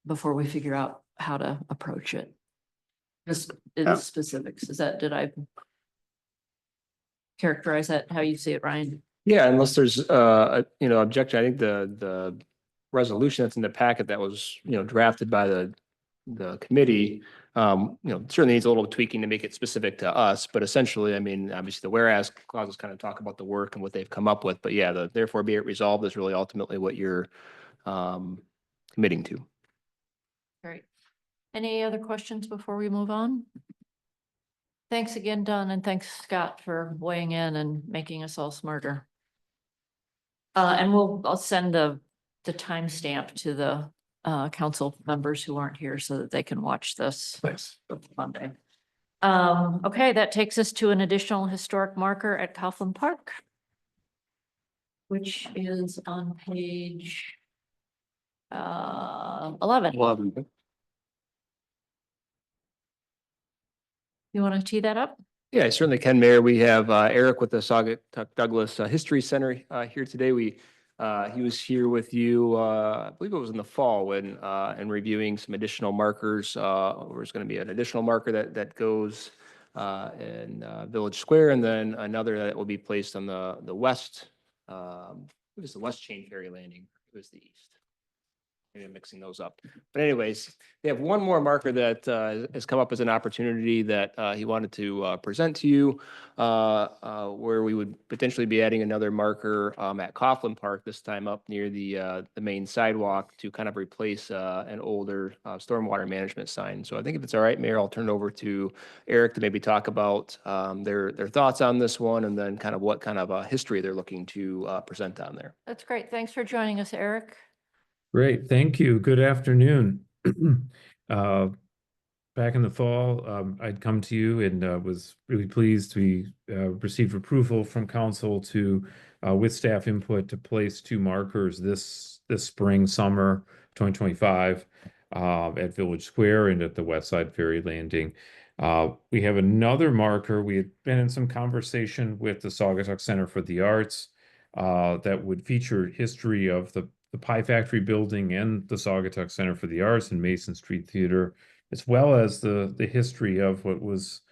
before we figure out how to approach it. Just in Yeah. specifics, did I characterize that how you see it, Ryan? Yeah, unless there's objection, I think the resolution that's in the packet that was, drafted by the committee, certainly needs a little tweaking to make it specific to us, but essentially, I mean, obviously the whereas clauses kind of talk about the work and what they've come up with, but yeah, the therefore be it resolved is really ultimately what you're committing to. Great. Any other questions before we move on? Thanks again, Don, and thanks, Scott, for weighing in and making us all smarter. And I'll send the timestamp to the council members who aren't here so that they can watch this. Thanks. Monday. Okay, that takes us to an additional historic marker at Coughlin Park, which is on page 11. You want to tee that up? Yeah, I certainly can, Mayor. We have Eric with the Saugatuck Douglas History Center here today. He was here with you, I believe it was in the fall when, and reviewing some additional markers. There's going to be an additional marker that goes in Village Square, and then another that will be placed on the west. It was the West Chain Ferry Landing. It was the east. Maybe I'm mixing those up. But anyways, they have one more marker that has come up as an opportunity that he wanted to present to you, where we would potentially be adding another marker at Coughlin Park, this time up near the main sidewalk to kind of replace an older stormwater management sign. So I think if it's all right, Mayor, I'll turn it over to Eric to maybe talk about their thoughts on this one and then kind of what kind of history they're looking to present on there. That's great. Thanks for joining us, Eric. Great, thank you. Good afternoon. Back in the fall, I'd come to you and was really pleased. We received approval from council to, with staff input, to place two markers this spring, summer 2025 at Village Square and at the West Side Ferry Landing. We have another marker. We had been in some conversation with the Saugatuck Center for the Arts that would feature history of the Pie Factory building and the Saugatuck Center for the Arts and Mason Street Theater, as well as the history of what was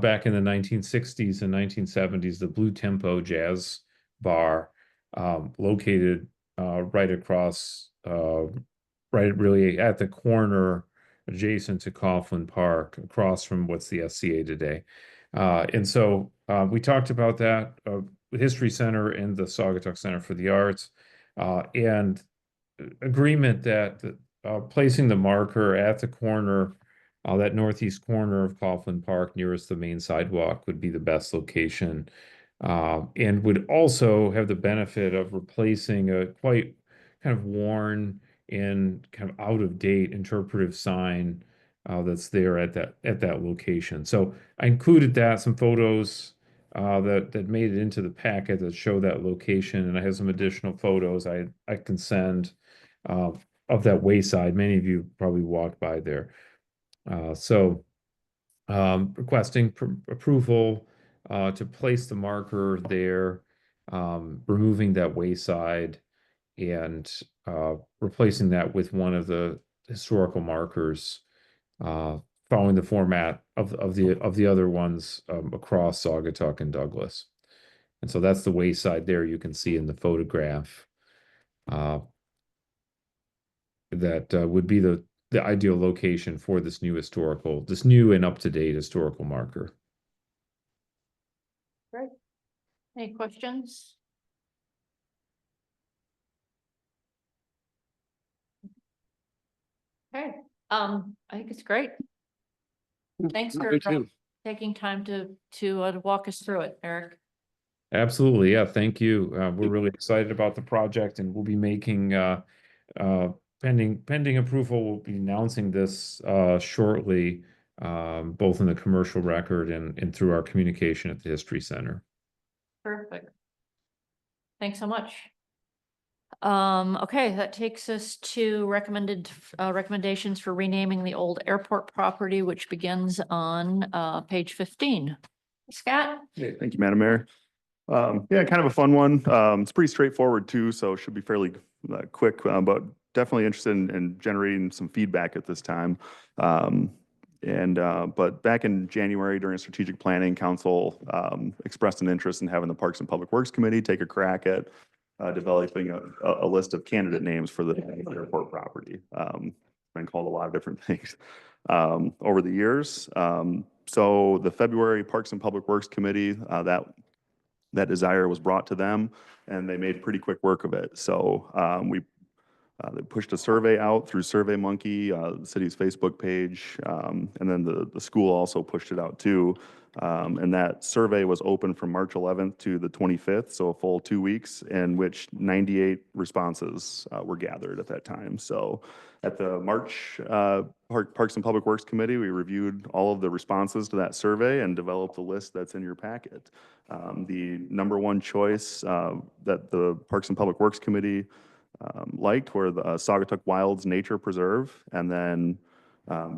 back in the 1960s and 1970s, the Blue Tempo Jazz Bar, located right across, right really at the corner adjacent to Coughlin Park, across from what's the SCA today. And so we talked about that, the History Center and the Saugatuck Center for the Arts. And agreement that placing the marker at the corner, that northeast corner of Coughlin Park nearest the main sidewalk would be the best location, and would also have the benefit of replacing a quite kind of worn and kind of out of date interpretive sign that's there at that location. So I included some photos that made it into the packet that show that location, and I have some additional photos I can send of that wayside. Many of you probably walked by there. So requesting approval to place the marker there, removing that wayside and replacing that with one of the historical markers, following the format of the other ones across Saugatuck and Douglas. And so that's the wayside there you can see in the photograph. That would be the ideal location for this new and up-to-date historical marker. Great. Any questions? Okay, I think it's great. Thanks for taking time to walk us through it, Eric. Absolutely, yeah, thank you. We're really excited about the project, and we'll be making pending approval, we'll be announcing this shortly, both in the commercial record and through our communication at the History Center. Perfect. Thanks so much. Okay, that takes us to recommendations for renaming the old airport property, which begins on page 15. Scott? Okay, thank you, Madam Mayor. Yeah, kind of a fun one. It's pretty straightforward too, so it should be fairly quick, but definitely interested in generating some feedback at this time. But back in January during strategic planning, council expressed an interest in having the Parks and Public Works Committee take a crack at developing a list of candidate names for the airport property. Been called a lot of different things over the years. So the February Parks and Public Works Committee, that desire was brought to them, and they made pretty quick work of it. So they pushed a survey out through SurveyMonkey, the city's Facebook page, and then the school also pushed it out too. And that survey was open from March 11th to the 25th, so a full 2 weeks, in which 98 responses were gathered at that time. So at the March Parks and Public Works Committee, we reviewed all of the responses to that survey and developed a list that's in your packet. The number one choice that the Parks and Public Works Committee liked were the Saugatuck Wilds Nature Preserve, and then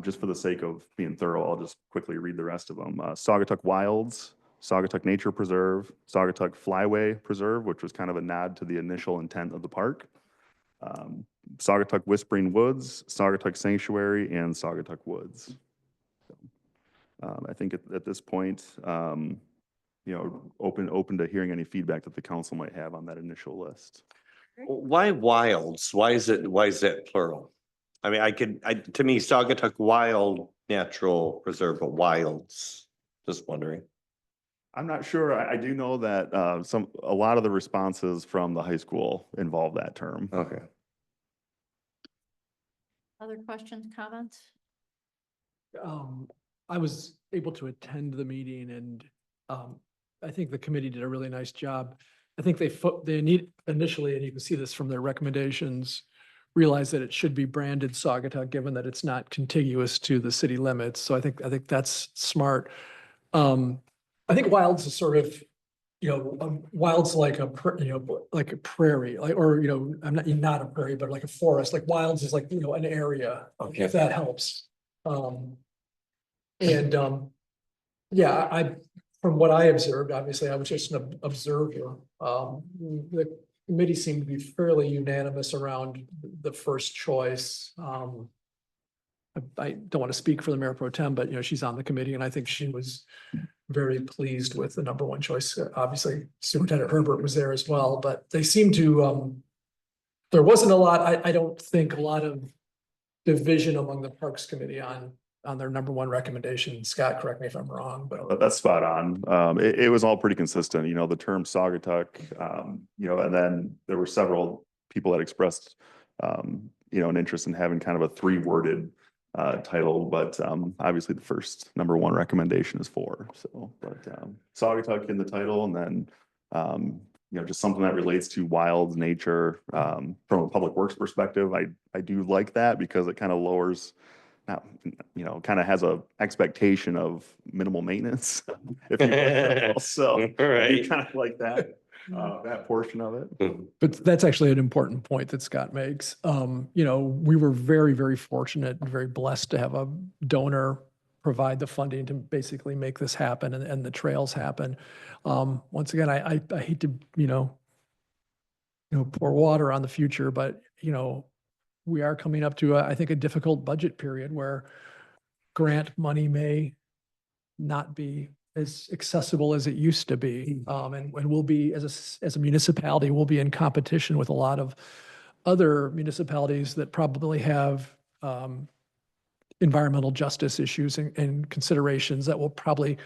just for the sake of being thorough, I'll just quickly read the rest of them. Saugatuck Wilds, Saugatuck Nature Preserve, Saugatuck Flyway Preserve, which was kind of a nod to the initial intent of the park, Saugatuck Whispering Woods, Saugatuck Sanctuary, and Saugatuck Woods. I think at this point, open to hearing any feedback that the council might have on that initial list. Why wilds? Why is that plural? I mean, to me, Saugatuck Wild Natural Preserve, but wilds, just wondering. I'm not sure. I do know that a lot of the responses from the high school involve that term. Okay. Other questions, comments? I was able to attend the meeting, and I think the committee did a really nice job. I think they need initially, and you can see this from their recommendations, realize that it should be branded Saugatuck, given that it's not contiguous to the city limits. So I think that's smart. I think wilds is sort of, wilds like like a prairie, I'm not a prairie, but like a forest. Like wilds is like an area, if that helps. Yeah, from what I observed, obviously I was just an observer. The committee seemed to be fairly unanimous around the first choice. I don't want to speak for the Mayor Pro Tem, but she's on the committee, and I think she was very pleased with the number one choice. Obviously, Superintendent Herbert was there as well, but they seemed to. There wasn't a lot. I don't think a lot of division among the Parks Committee on their number one recommendation. Scott, correct me if I'm wrong, but that's spot on. It was all pretty consistent. The term Saugatuck, and then there were several people that expressed, an interest in having kind of a three-worded title, but obviously the first number one recommendation is 4. So, but Saugatuck in the title, and then just something that relates to wild nature from a public works perspective. I do like that because it kind of lowers. Kind of has a expectation of minimal maintenance. If you will. So Right. kind of like that, that portion of it. But that's actually an important point that Scott makes. We were very, very fortunate and very blessed to have a donor provide the funding to basically make this happen and the trails happen. Once again, I hate to, pour water on the future, but, we are coming up to, I think, a difficult budget period where grant money may not be as accessible as it used to be. And we'll be, as a municipality, we'll be in competition with a lot of other municipalities that probably have environmental justice issues and considerations that will probably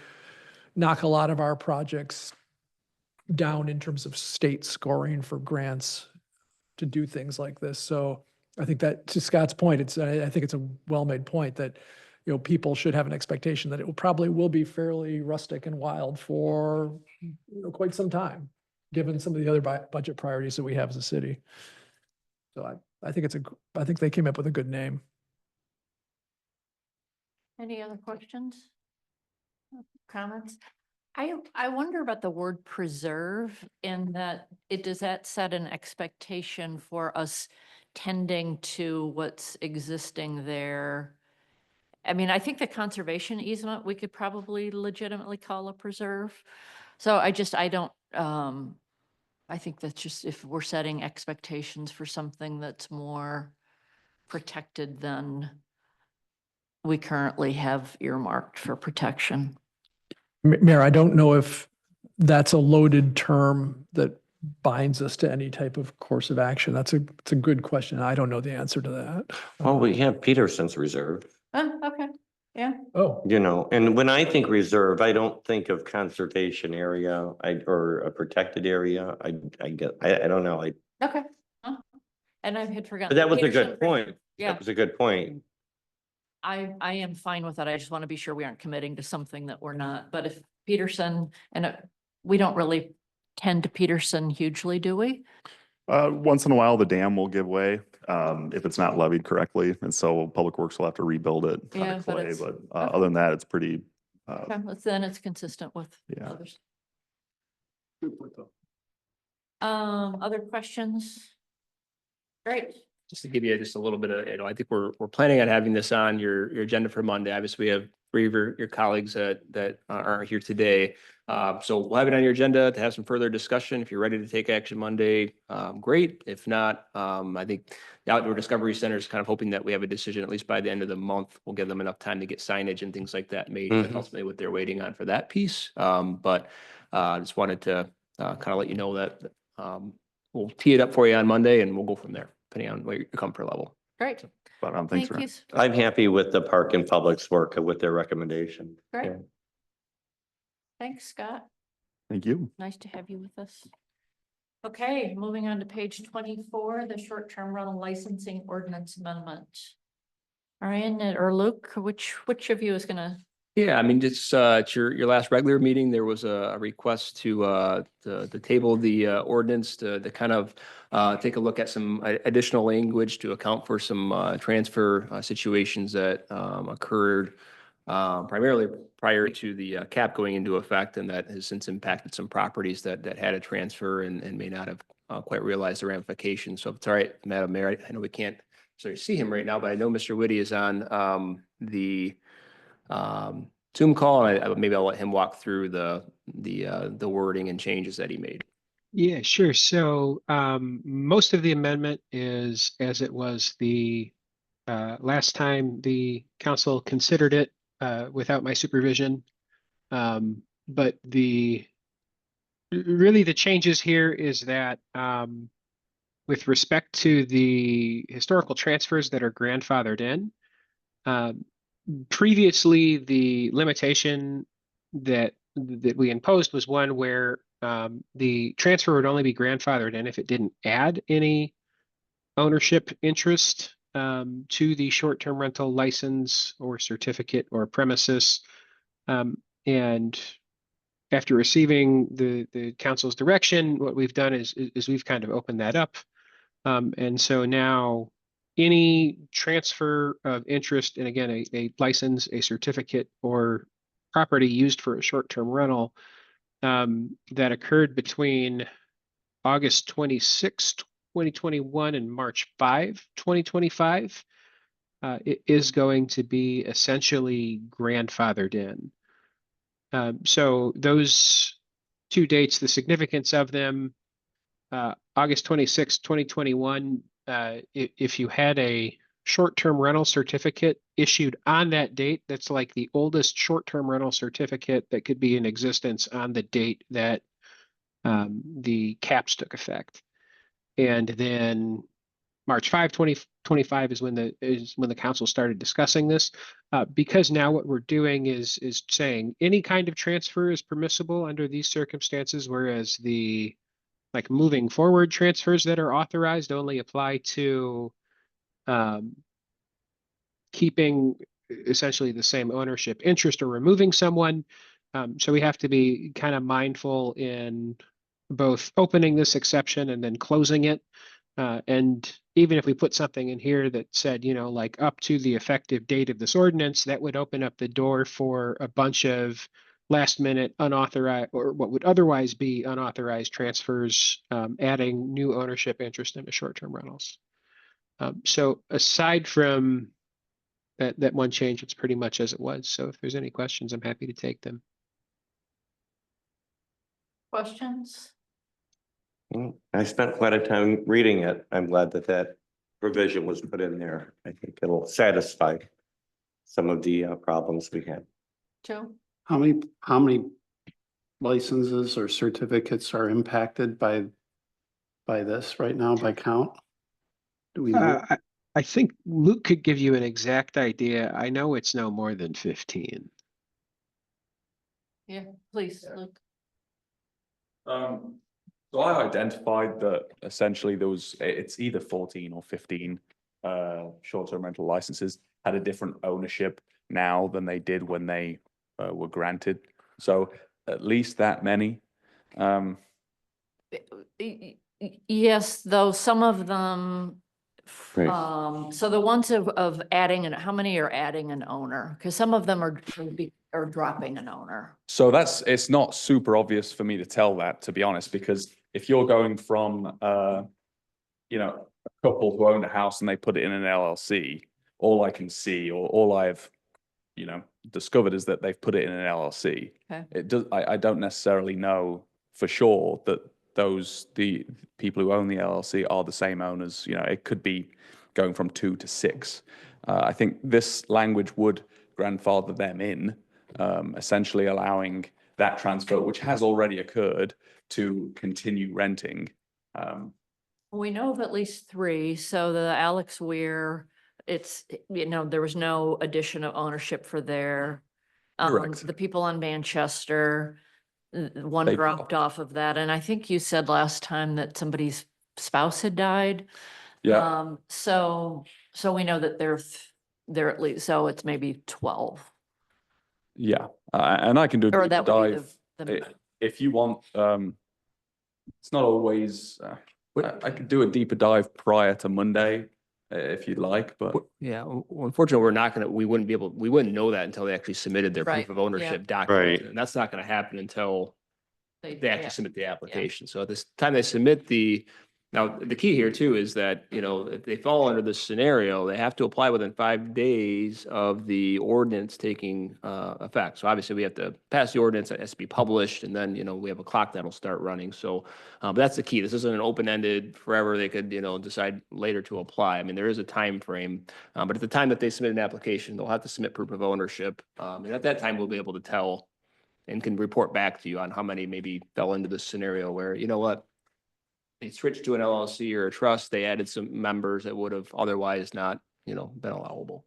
knock a lot of our projects down in terms of state scoring for grants to do things like this. So I think that, to Scott's point, I think it's a well-made point that, people should have an expectation that it will be fairly rustic and wild for quite some time, given some of the other budget priorities that we have as a city. So I think they came up with a good name. Any other questions? Comments? I wonder about the word preserve, in that does that set an expectation for us tending to what's existing there? I mean, I think the conservation easement, we could probably legitimately call a preserve. So I think that's just, if we're setting expectations for something that's more protected than we currently have earmarked for protection. Mayor, I don't know if that's a loaded term that binds us to any type of course of action. It's a good question. I don't know the answer to that. Well, we have Peterson's Reserve, Oh, okay, yeah. Oh, and when I think reserve, I don't think of conservation area, or a protected area. I don't know. Okay. Huh. And I had forgotten. But that was a Peterson good point. Yeah. That was a good point. I am fine with that. I just want to be sure we aren't committing to something that we're not. But if Peterson, and we don't really tend to Peterson hugely, do we? Once in a while, the dam will give way, if it's not levied correctly. And so Public Works will have to rebuild it out Yeah, of but clay. it's- But other than that, it's pretty, Okay, then it's consistent with Yeah. others. Other questions? Great. Just to give you just a little bit of, I think we're planning on having this on your agenda for Monday. Obviously, we have three of your colleagues that aren't here today. So we'll have it on your agenda to have some further discussion. If you're ready to take action Monday, great. If not, I think the Outdoor Discovery Center is kind of hoping that we have a decision at least by the end of the month. We'll give them enough time to get signage and things like that made. That's ultimately what they're waiting on for that piece. But I just wanted to kind of let you know that we'll tee it up for you on Monday and we'll go from there, depending on what your comfort level. Great. but thanks, Thank Ryan. you. I'm happy with the Park and Public's work with their recommendation. Great. Yeah. Thanks, Scott. Thank you. Nice to have you with us. Okay, moving on to page 24, the short-term rental licensing ordinance amendment. Ryan or Luke, which of you is gonna? Yeah, I mean, it's your last regular meeting, there was a request to table the ordinance to kind of take a look at some additional language to account for some transfer situations that occurred primarily prior to the cap going into effect, and that has since impacted some properties that had a transfer and may not have quite realized the ramifications. So if it's all right, Madam Mayor, I know we can't see him right now, but I know Mr. Whitty is on the Zoom call, and maybe I'll let him walk through the wording and changes that he made. Yeah, sure. So most of the amendment is as it was the last time the council considered it without my supervision. But really the changes here is that with respect to the historical transfers that are grandfathered in, previously the limitation that we imposed was one where the transfer would only be grandfathered in if it didn't add any ownership interest to the short-term rental license or certificate or premises. And after receiving the council's direction, what we've done is we've kind of opened that up. And so now any transfer of interest, and again, a license, a certificate, or property used for a short-term rental that occurred between August 26, 2021 and March 5, 2025 it is going to be essentially grandfathered in. So those two dates, the significance of them, August 26, 2021, if you had a short-term rental certificate issued on that date, that's like the oldest short-term rental certificate that could be in existence on the date that the caps took effect. And then March 5, 2025 is when the council started discussing this. Because now what we're doing is saying any kind of transfer is permissible under these circumstances, whereas the like moving forward transfers that are authorized only apply to keeping essentially the same ownership interest or removing someone. So we have to be kind of mindful in both opening this exception and then closing it. And even if we put something in here that said, you know, like up to the effective date of this ordinance, that would open up the door for a bunch of last minute unauthorized or what would otherwise be unauthorized transfers, adding new ownership interest into short-term rentals. So aside from that one change, it's pretty much as it was. So if there's any questions, I'm happy to take them. Questions? I spent quite a time reading it. I'm glad that that provision was put in there. I think it'll satisfy some of the problems we had. Joe? How many licenses or certificates are impacted by this right now by count? Do we know? I think Luke could give you an exact idea. I know it's no more than 15. Yeah, please, Luke. So I identified that essentially it's either 14 or 15 short-term rental licenses had a different ownership now than they did when they were granted. So at least that many. Yes, though some of them, Right. so the ones of adding, and how many are adding an owner? Because some of them are dropping an owner. So it's not super obvious for me to tell that, to be honest, because if you're going from, you know, a couple who owned a house and they put it in an LLC, all I can see or all I've, you know, discovered is that they've put it in an LLC. Okay. It does. I don't necessarily know for sure that the people who own the LLC are the same owners. You know, it could be going from 2 to 6. I think this language would grandfather them in, essentially allowing that transfer, which has already occurred, to continue renting. We know of at least 3. So the Alex Weir, it's, you know, there was no addition of ownership for there. Correct. The people on Manchester, one They dropped dropped. off of that. And I think you said last time that somebody's spouse had died. Yeah. So we know that they're at least, so it's maybe 12. Yeah. And I can do a Or deeper that would be dive the if you want. It's not always. I could do a deeper dive prior to Monday if you'd like, but Yeah, unfortunately, we wouldn't know that until they actually submitted their Right, proof of yeah. ownership document. Right. And that's not gonna happen until they actually yeah. submit the application. So at this time they submit now, the key here too is that, you know, if they fall under this scenario, they have to apply within 5 days of the ordinance taking effect. So obviously we have to pass the ordinance, it has to be published, and then, you know, we have a clock that'll start running. So but that's the key. This isn't an open-ended forever. They could, you know, decide later to apply. I mean, there is a time frame, but at the time that they submit an application, they'll have to submit proof of ownership. And at that time, we'll be able to tell and can report back to you on how many maybe fell into this scenario where, you know what, they switched to an LLC or a trust, they added some members that would have otherwise not, you know, been allowable.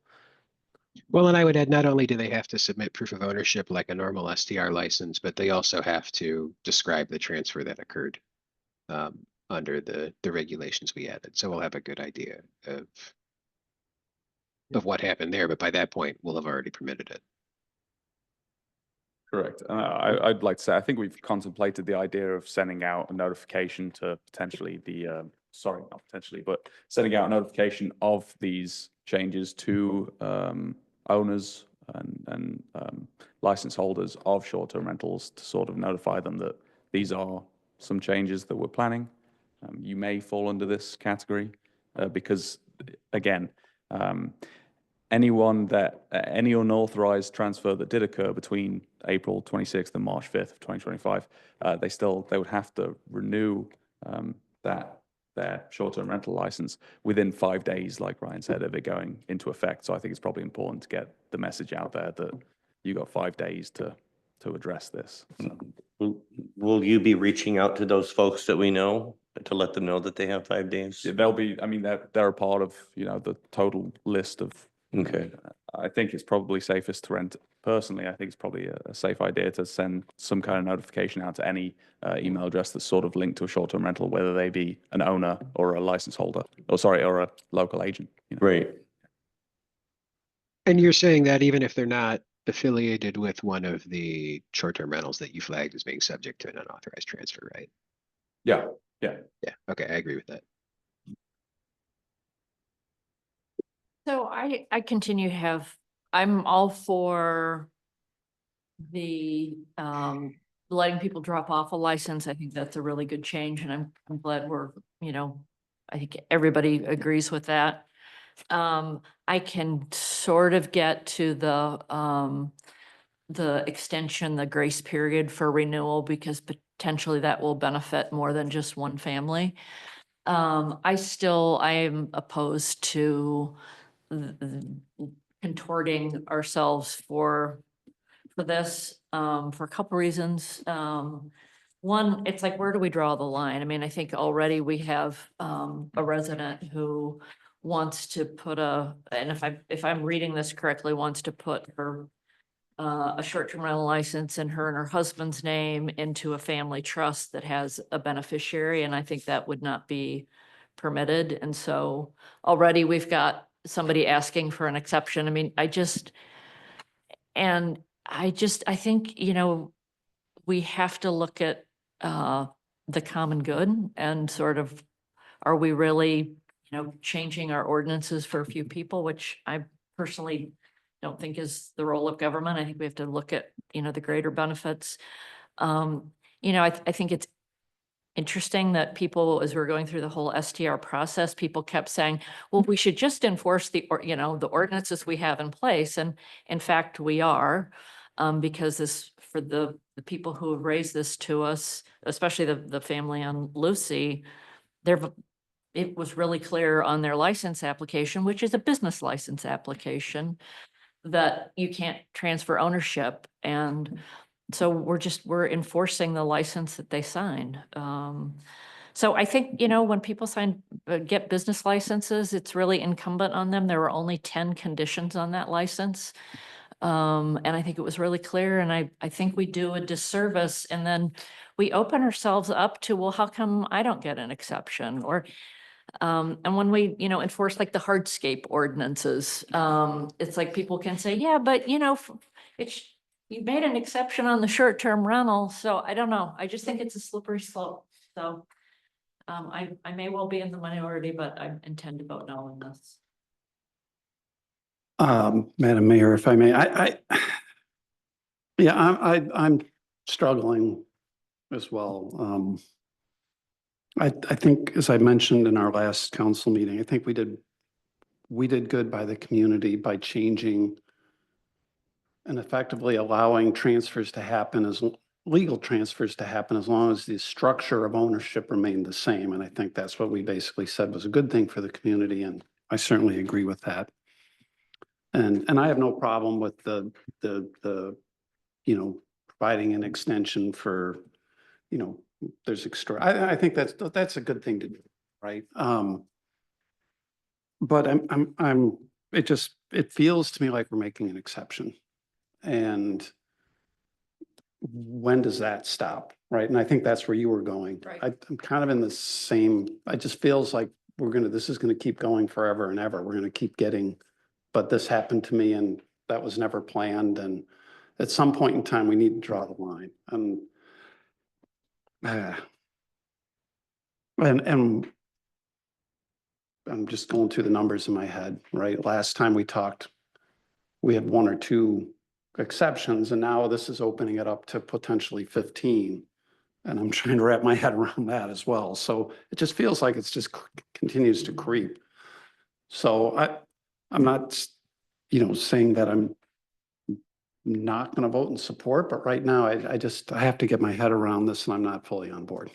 Well, and I would add, not only do they have to submit proof of ownership like a normal STR license, but they also have to describe the transfer that occurred under the regulations we added. So we'll have a good idea of what happened there, but by that point, we'll have already permitted it. correct. I'd like to say, I think we've contemplated the idea of sending out a notification to potentially sorry, not potentially, but sending out a notification of these changes to owners and license holders of short-term rentals to sort of notify them that these are some changes that we're planning. You may fall under this category because, again, anyone that, any unauthorized transfer that did occur between April 26th and March 5th of 2025, they would have to renew their short-term rental license within 5 days, like Ryan said, of it going into effect. So I think it's probably important to get the message out there that you got 5 days to address this. So. Will you be reaching out to those folks that we know to let them know that they have 5 days? Yeah, they'll be, I mean, they're a part of, the total list of. Okay. I think it's probably safest to rent. Personally, I think it's probably a safe idea to send some kind of notification out to any email address that's sort of linked to a short-term rental, whether they be an owner or a license holder, or a local agent. Great. And you're saying that even if they're not affiliated with one of the short-term rentals that you flagged as being subject to an unauthorized transfer, right? Yeah. Yeah, okay, I agree with that. So I continue to have, I'm all for the letting people drop off a license. I think that's a really good change, and I'm glad we're, I think everybody agrees with that. I can sort of get to the extension, the grace period for renewal, because potentially that will benefit more than just one family. I am opposed to contorting ourselves for this, for a couple reasons. One, it's like, where do we draw the line? I mean, I think already we have a resident who wants to put and if I'm reading this correctly, wants to put her a short-term rental license in her and her husband's name into a family trust that has a beneficiary, and I think that would not be permitted. And so already we've got somebody asking for an exception. I mean, I think, we have to look at the common good and sort of, are we really, changing our ordinances for a few people, which I personally don't think is the role of government. I think we have to look at, the greater benefits. I think it's interesting that people, as we're going through the whole STR process, people kept saying, well, we should just enforce the ordinances we have in place. And in fact, we are, because for the people who have raised this to us, especially the family on Lucy, it was really clear on their license application, which is a business license application, that you can't transfer ownership. And so we're enforcing the license that they signed. So I think, when people get business licenses, it's really incumbent on them. There were only 10 conditions on that license. And I think it was really clear, and I think we do a disservice, and then we open ourselves up to, well, how come I don't get an exception? Or, and when we, enforce like the hardscape ordinances, it's like people can say, yeah, but you made an exception on the short-term rental. So I don't know. I just think it's a slippery slope. So I may well be in the minority, but I intend to vote no on this. Madam Mayor, if I may, I'm struggling as well. I think, as I mentioned in our last council meeting, I think we did good by the community by changing and effectively allowing transfers to happen, as legal transfers to happen, as long as the structure of ownership remained the same. And I think that's what we basically said was a good thing for the community, and I certainly agree with that. And I have no problem with the providing an extension for, there's I think that's a good thing to do, right? But it feels to me like we're making an exception. And when does that stop, right? And I think that's where you were going. Right. I'm kind of in the same, it just feels like this is gonna keep going forever and ever. We're gonna keep getting, but this happened to me and that was never planned. And at some point in time, we need to draw the line. And I'm just going through the numbers in my head, right? Last time we talked, we had 1 or 2 exceptions, and now this is opening it up to potentially 15. And I'm trying to wrap my head around that as well. So it just feels like it's just continues to creep. So I'm not, saying that I'm not going to vote in support, but right now I have to get my head around this and I'm not fully on board.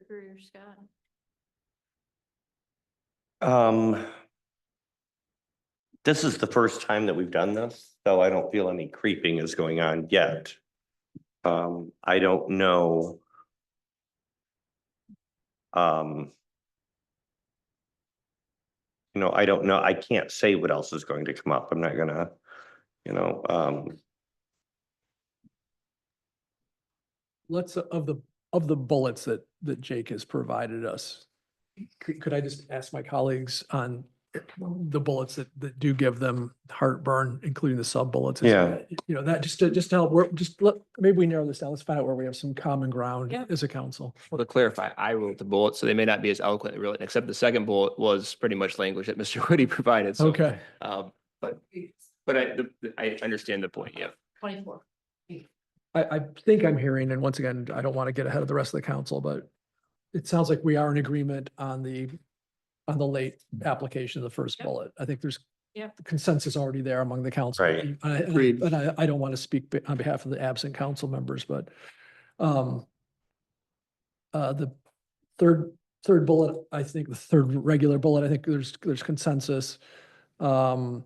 Gregory or Scott? This is the first time that we've done this, so I don't feel any creeping is going on yet. I don't know. I don't know. I can't say what else is going to come up. I'm not gonna, Let's, of the bullets that Jake has provided us, could I just ask my colleagues on the bullets that do give them heartburn, including the sub bullets? Yeah. That just to help, maybe we narrow this down. Let's find out where we have some common ground Yeah. as a council. Well, to clarify, I wrote the bullets, so they may not be as eloquently written, except the second bullet was pretty much language that Mr. Whitty provided. So, Okay. But I understand the point, yeah. 24. I think I'm hearing, and once again, I don't want to get ahead of the rest of the council, but it sounds like we are in agreement on the late application of the first Yep. bullet. I think there's Yep. consensus already there among the council. Right. And Agreed. I don't want to speak on behalf of the absent council members, but the third bullet, I think the third regular bullet, I think there's consensus. Fourth,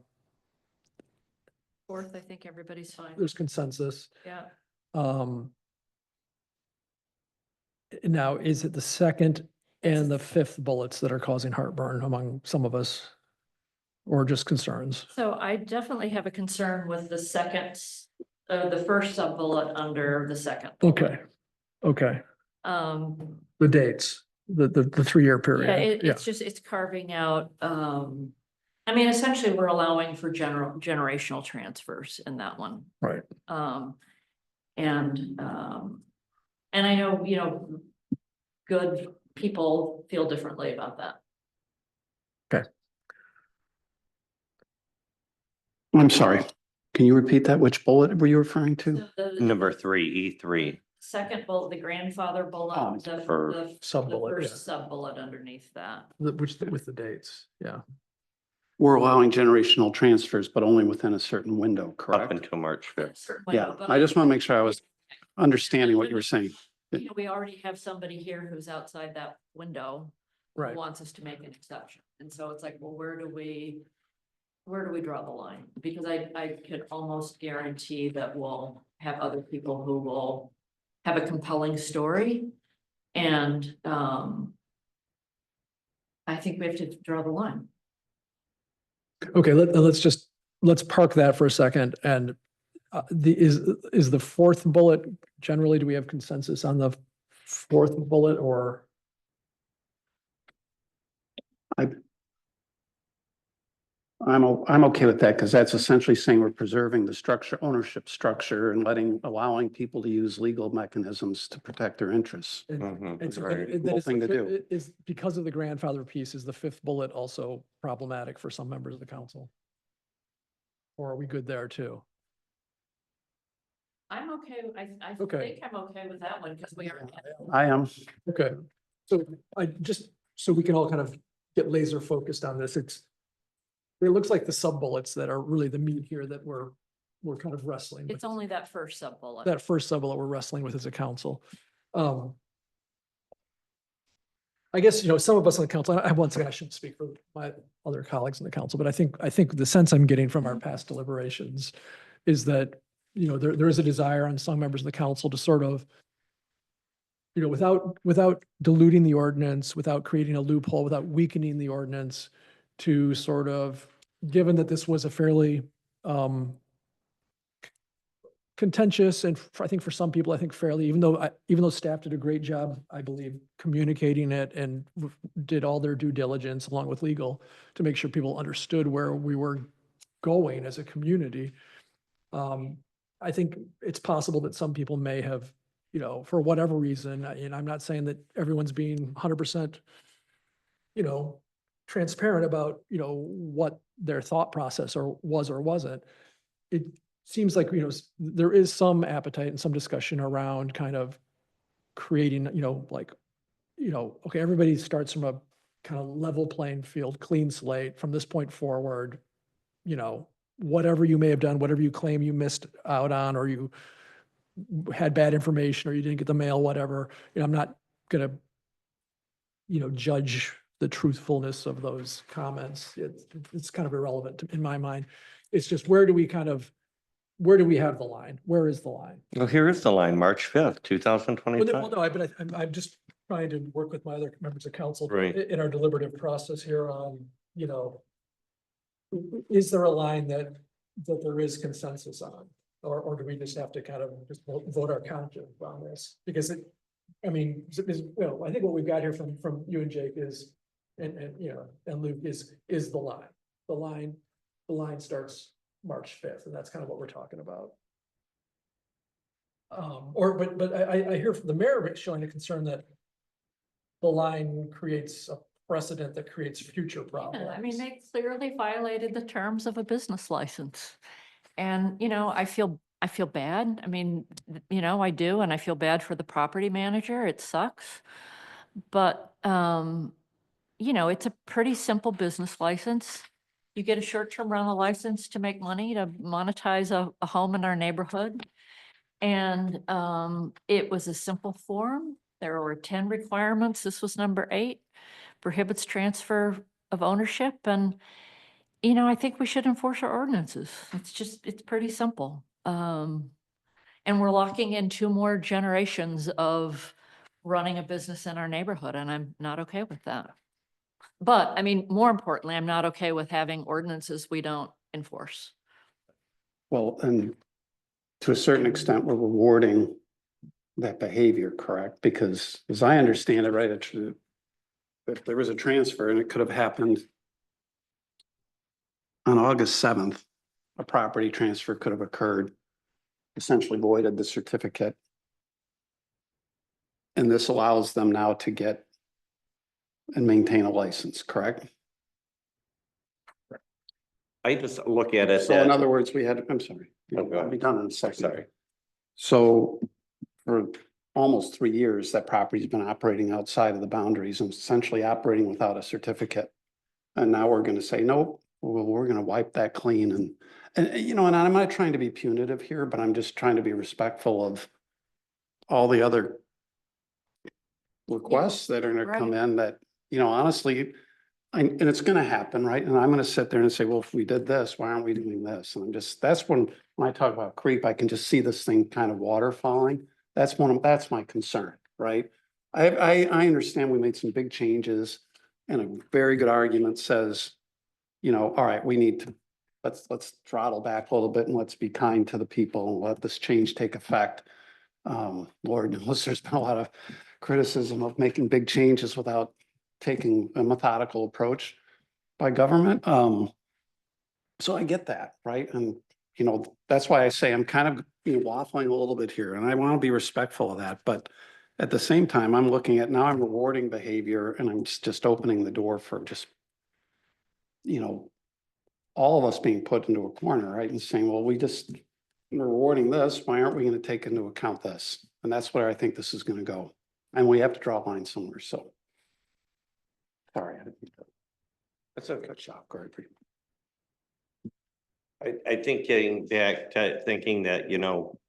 I think everybody's fine. There's consensus. Yeah. Now, is it the second and the fifth bullets that are causing heartburn among some of us? Or just concerns? So I definitely have a concern with the the first sub bullet under the second. bullet. Okay. The dates, the 3-year period. Yeah, it's carving out, essentially, we're allowing for generational transfers in that one. Right. And I know, good people feel differently about that. Okay. I'm sorry. Can you repeat that? Which bullet were you referring to? So the number 3, E3. second bullet, the grandfather Oh, bullet, the for Sub the bullet, first sub bullet underneath that. with the dates, yeah. We're allowing generational transfers, but only within a certain window, Up correct? until March 5th. Certain Yeah, window, but I just want to make sure I was understanding what you were saying. We already have somebody here who's outside that window. Who Right. wants us to make an exception. And so it's like, well, where do we draw the line? Because I could almost guarantee that we'll have other people who will have a compelling story. And I think we have to draw the line. Okay, let's park that for a second. And is the fourth bullet, generally, do we have consensus on the fourth bullet or? I'm okay with that because that's essentially saying we're preserving the ownership structure and allowing people to use legal mechanisms to protect their interests. Mhm, It's right. Cool thing to do. Is because of the grandfather piece, is the fifth bullet also problematic for some members of the council? Or are we good there too? I'm okay, I Okay. think I'm okay with that one because we are. I am. Okay, so so we can all kind of get laser focused on this, it looks like the sub bullets that are really the meat here that we're kind of wrestling with. It's only that first sub bullet. That first sub bullet we're wrestling with as a council. I guess, some of us on the council, once again, I shouldn't speak for my other colleagues in the council, but I think the sense I'm getting from our past deliberations is that, there is a desire on some members of the council to sort of, without diluting the ordinance, without creating a loophole, without weakening the ordinance, to sort of, given that this was a fairly contentious and I think for some people, fairly, even though staff did a great job, I believe, communicating it and did all their due diligence along with legal to make sure people understood where we were going as a community. I think it's possible that some people may have, for whatever reason, and I'm not saying that everyone's being 100%, transparent about, what their thought process was or wasn't. It seems like, there is some appetite and some discussion around kind of creating, okay, everybody starts from a kind of level playing field, clean slate from this point forward. You know, whatever you may have done, whatever you claim you missed out on, or you had bad information, or you didn't get the mail, whatever, you know, I'm not gonna, you know, judge the truthfulness of those comments. It's kind of irrelevant in my mind. It's just, where do we have the line? Where is the line? Well, here is the line, March 5th, 2025. Well, no, but I'm just trying to work with my other members of council Right. in our deliberative process here on, you know, is there a line that there is consensus on? Or do we just have to kind of just vote our conscience on this? Because I mean, you know, I think what we've got here from you and Jake is, and you know, and Luke is the line. The line starts March 5th, and that's kind of what we're talking about. But I hear from the mayor showing a concern that the line creates a precedent that creates future problems. Yeah, I mean, they clearly violated the terms of a business license. And, you know, I feel bad. I mean, you know, I do, and I feel bad for the property manager. It sucks. But, you know, it's a pretty simple business license. You get a short-term rental license to make money, to monetize a home in our neighborhood. And, it was a simple form. There were 10 requirements. This was number 8, prohibits transfer of ownership. And, you know, I think we should enforce our ordinances. It's pretty simple. And we're locking in 2 more generations of running a business in our neighborhood, and I'm not okay with that. But I mean, more importantly, I'm not okay with having ordinances we don't enforce. Well, and to a certain extent, we're rewarding that behavior, correct? Because as I understand it, right, if there was a transfer and it could have happened on August 7th, a property transfer could have occurred, essentially voided the certificate. And this allows them now to get and maintain a license, correct? I just look at it So in that, other words, I'm sorry, Oh, go I'll be done in a second. sorry. So for almost 3 years, that property's been operating outside of the boundaries and essentially operating without a certificate. And now we're gonna say, nope, well, we're gonna wipe that clean and you know, and I'm not trying to be punitive here, but I'm just trying to be respectful of all the other requests that are gonna come in that, you know, honestly, and it's gonna happen, right? And I'm gonna sit there and say, well, if we did this, why aren't we doing this? And that's when I talk about creep, I can just see this thing kind of waterfalling. That's that's my concern, right? I understand we made some big changes and a very good argument says, you know, all right, we need to, let's throttle back a little bit and let's be kind to the people and let this change take effect. Lord knows there's been a lot of criticism of making big changes without taking a methodical approach by government. So I get that, right? And, you know, that's why I say I'm kind of waffling a little bit here and I want to be respectful of that. But at the same time, I'm looking at now I'm rewarding behavior and I'm just opening the door for just, you know, all of us being put into a corner, right? And saying, well, we're rewarding this. Why aren't we going to take into account this? And that's where I think this is going to go. And we have to draw a line somewhere. So sorry. I didn't mean to That's okay. cut you off guard. I think getting back to thinking that, you know,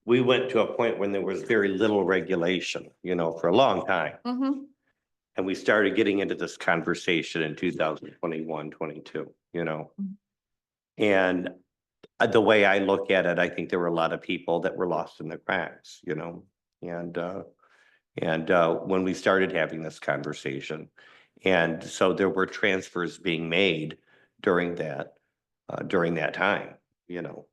we went to a point when there was very little regulation, you know, for a long time. Mm-hmm. And we started getting into this conversation in 2021, 22, you know. And the way I look at it, I think there were a lot of people that were lost in the cracks, you know. And when we started having this conversation, and so there were transfers being made during that time, you know.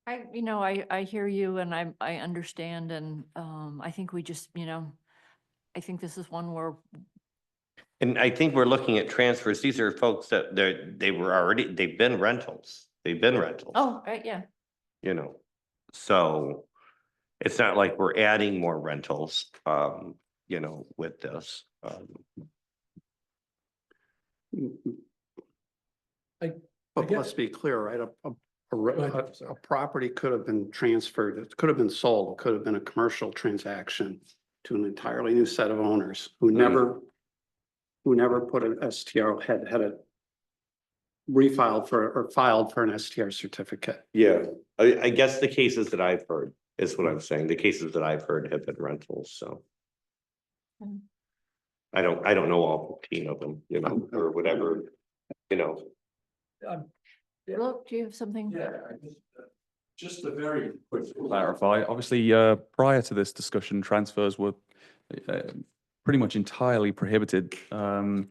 I hear you and I understand and, I think we just, you know, I think this is one where, And I think we're looking at transfers. These are folks that they've been rentals. oh, right, yeah. You know, so it's not like we're adding more rentals, you know, with this. But let's be clear, right? a property could have been transferred, it could have been sold, it could have been a commercial transaction to an entirely new set of owners who never put an STR, had a refiled for, or filed for an STR certificate. Yeah, I guess the cases that I've heard is what I'm saying. The cases that I've heard have been rentals, so. Mm. I don't know all 15 of them, you know, or whatever, you know. Look, do you have something? Just a very quick clarify, obviously, prior to this discussion, transfers were pretty much entirely prohibited. And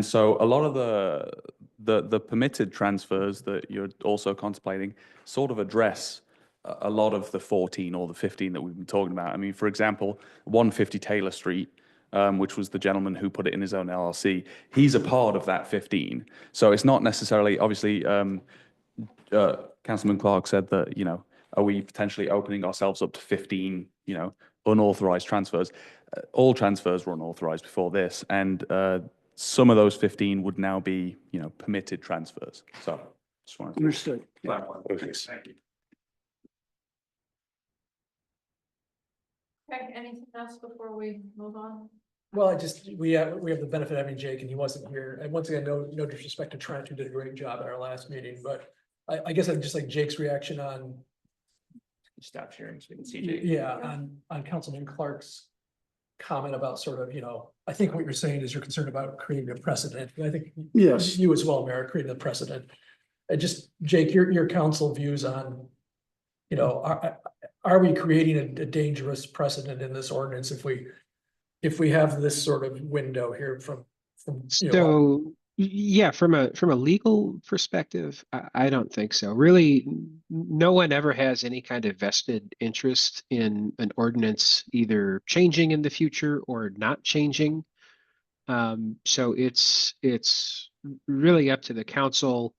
so a lot of the permitted transfers that you're also contemplating sort of address a lot of the 14 or the 15 that we've been talking about. I mean, for example, 150 Taylor Street, which was the gentleman who put it in his own LLC, he's a part of that 15. So it's not necessarily, obviously, Councilman Clark said that, you know, are we potentially opening ourselves up to 15, you know, unauthorized transfers? All transfers were unauthorized before this, and some of those 15 would now be, you know, permitted transfers. So just wanted to Understood. clarify. Okay. Thank you. Okay, anything else before we move on? Well, we have the benefit of having Jake, and he wasn't here. And once again, no disrespect to Trent, who did a great job at our last meeting, but I guess I'd just like Jake's reaction on, Stop sharing so we can see Jake. yeah, on Councilman Clark's comment about sort of, you know, I think what you're saying is you're concerned about creating a precedent. And I think Yes. you as well, Mayor, creating a precedent. And just, Jake, your council views on, you know, are we creating a dangerous precedent in this ordinance if we have this sort of window here from, you know, So, yeah, from a legal perspective, I don't think so. Really, no one ever has any kind of vested interest in an ordinance either changing in the future or not changing. So it's really up to the council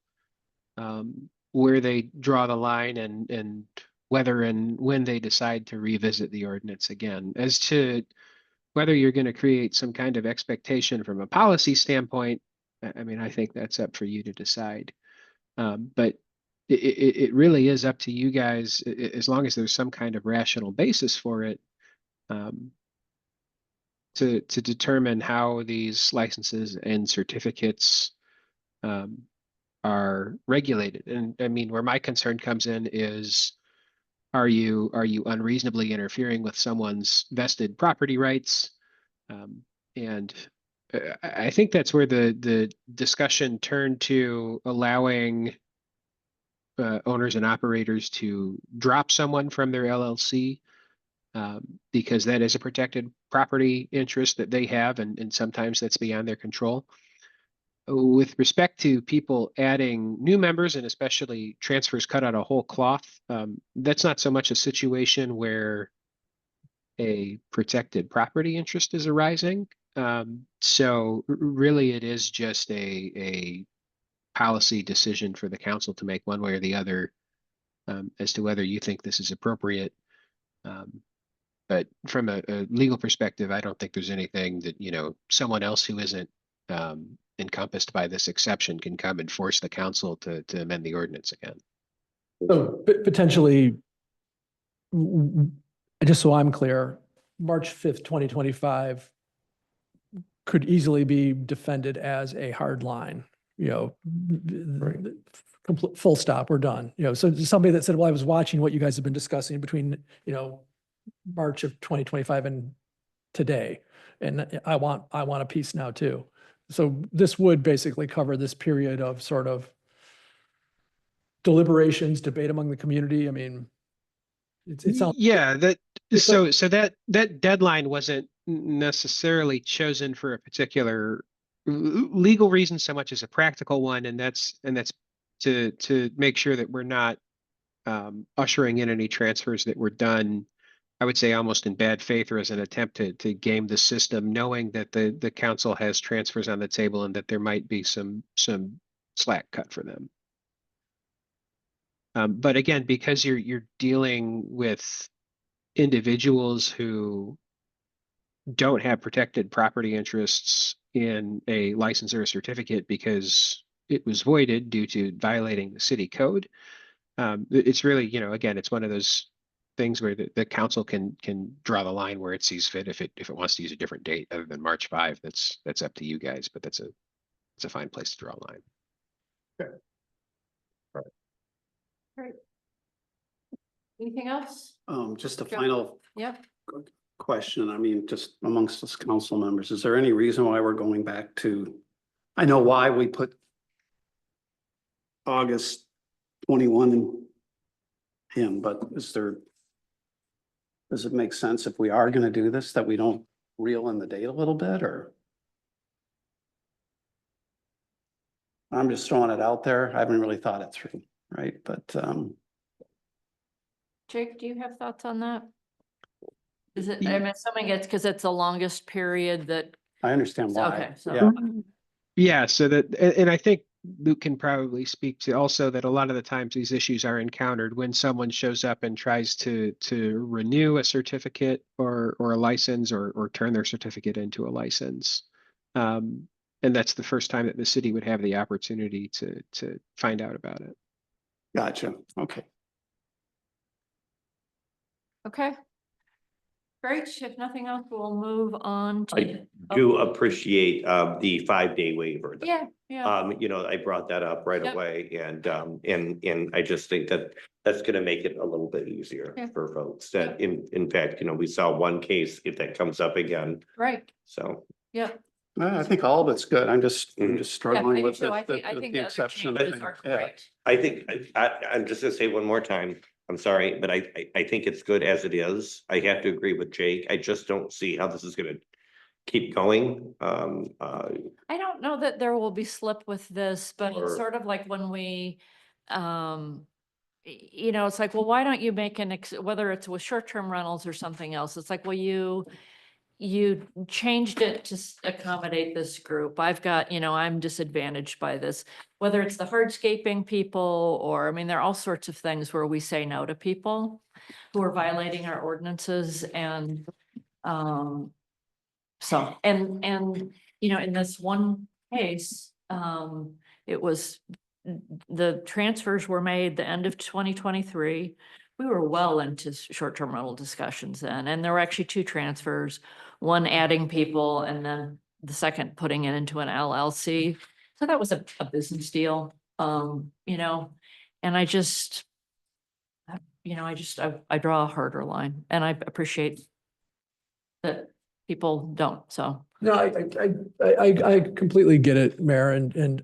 where they draw the line and whether and when they decide to revisit the ordinance again. As to whether you're going to create some kind of expectation from a policy standpoint, I mean, I think that's up for you to decide. But it really is up to you guys, as long as there's some kind of rational basis for it, to determine how these licenses and certificates are regulated. And I mean, where my concern comes in is, are you unreasonably interfering with someone's vested property rights? And I think that's where the discussion turned to allowing owners and operators to drop someone from their LLC, because that is a protected property interest that they have, and sometimes that's beyond their control. With respect to people adding new members and especially transfers cut out of whole cloth, that's not so much a situation where a protected property interest is arising. So really it is just a policy decision for the council to make one way or the other, as to whether you think this is appropriate. But from a legal perspective, I don't think there's anything that, you know, someone else who isn't encompassed by this exception can come and force the council to amend the ordinance again. so potentially, just so I'm clear, March 5th, 2025 could easily be defended as a hard line, you know, complete, full stop, we're done. You know, so somebody that said, well, I was watching what you guys have been discussing between, you know, March of 2025 and today, and I want a piece now too. So this would basically cover this period of sort of deliberations, debate among the community. I mean, it sounds. Yeah, It's so that deadline wasn't necessarily chosen for a particular legal reason so much as a practical one, and that's to make sure that we're not ushering in any transfers that were done, I would say, almost in bad faith or as an attempt to game the system, knowing that the council has transfers on the table and that there might be some slack cut for them. But again, because you're dealing with individuals who don't have protected property interests in a license or a certificate because it was voided due to violating the city code, It's really, you know, again, it's one of those things where the council can draw the line where it sees fit. If it wants to use a different date other than March 5, that's up to you guys, but it's a fine place to draw a line. Great. Anything else? Just a Joe? final Yep. question. I mean, just amongst us council members, is there any reason why we're going back to, I know why we put August 21 in, but does it make sense if we are going to do this, that we don't reel in the date a little bit, or? I'm just throwing it out there. I haven't really thought it through, right? But, Jake, do you have thoughts on that? Is it, I'm assuming it's because it's the longest period that, I understand why. okay, so. Yeah. Yeah, so that, and I think Luke can probably speak to also that a lot of the times these issues are encountered when someone shows up and tries to renew a certificate or a license or turn their certificate into a license. And that's the first time that the city would have the opportunity to find out about it. Gotcha. Okay. Okay. Great. If nothing else, we'll move on to. I do appreciate the 5-day waiver. though. Yeah, yeah. You know, I brought that up right Yep. away and I just think that that's gonna make it a little bit easier Yeah. for folks that in fact, you know, we saw one case, if that comes up again, Right. so. Yeah. I think all of it's good. I'm just Yeah, I struggling do with too. I think the the other exception. changes thing. are Yeah. great. I think, I'm just gonna say one more time, I'm sorry, but I think it's good as it is. I have to agree with Jake. I just don't see how this is gonna keep going. I don't know that there will be slip with this, but it's Or- sort of like when we, you know, it's like, well, why don't you make whether it's with short-term rentals or something else, it's like, well, you changed it to accommodate this group. I've got, you know, I'm disadvantaged by this, whether it's the hardscaping people or, I mean, there are all sorts of things where we say no to people who are violating our ordinances and, so, and, you know, in this one case, it was, the transfers were made the end of 2023. We were well into short-term rental discussions then, and there were actually 2 transfers, one adding people and then the second putting it into an LLC. So that was a business deal, you know, and I just, you know, I draw a harder line and I appreciate that people don't, so. No, I completely get it, Mayor, and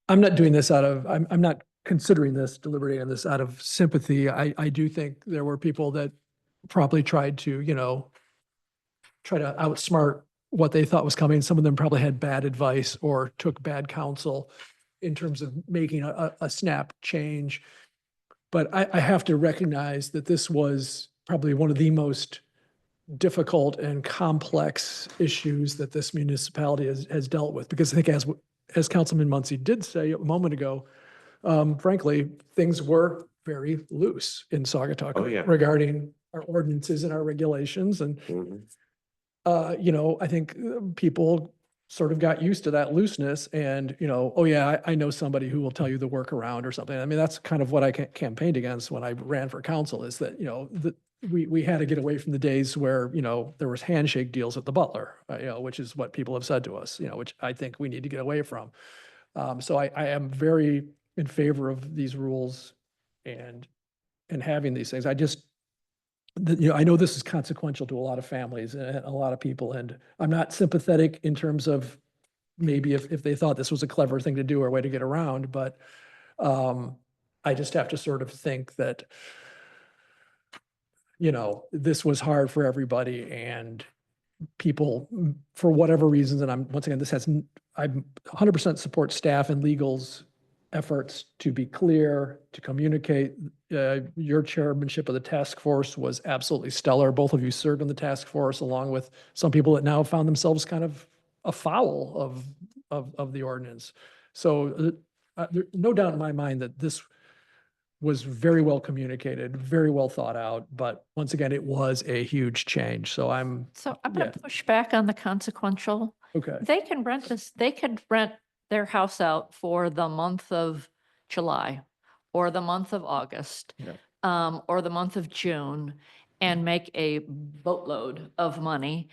I'm not doing this out of, I'm not considering this, deliberating on this out of sympathy. I do think there were people that probably tried to, you know, try to outsmart what they thought was coming. Some of them probably had bad advice or took bad counsel in terms of making a snap change. But I have to recognize that this was probably one of the most difficult and complex issues that this municipality has dealt with. Because I think as Councilman Muncy did say a moment ago, frankly, things were very loose in Saugatuck Oh, yeah. regarding our ordinances and our regulations. And, you know, I think people sort of got used to that looseness and, you know, oh yeah, I know somebody who will tell you the workaround or something. I mean, that's kind of what I campaigned against when I ran for council is that, you know, we had to get away from the days where, you know, there was handshake deals at the Butler, you know, which is what people have said to us, you know, which I think we need to get away from. So I am very in favor of these rules and having these things. I just, you know, I know this is consequential to a lot of families and a lot of people, and I'm not sympathetic in terms of maybe if they thought this was a clever thing to do or a way to get around, but I just have to sort of think that, you know, this was hard for everybody and people, for whatever reasons, and once again, I 100% support staff and legal's efforts to be clear, to communicate. Your chairmanship of the task force was absolutely stellar. Both of you served on the task force along with some people that now found themselves kind of afoul of the ordinance. So there's no doubt in my mind that this was very well communicated, very well thought out, but once again, it was a huge change. So I'm gonna push back on the consequential. okay. They can rent they could rent their house out for the month of July or the month of August, or the month of June, and make a boatload of money,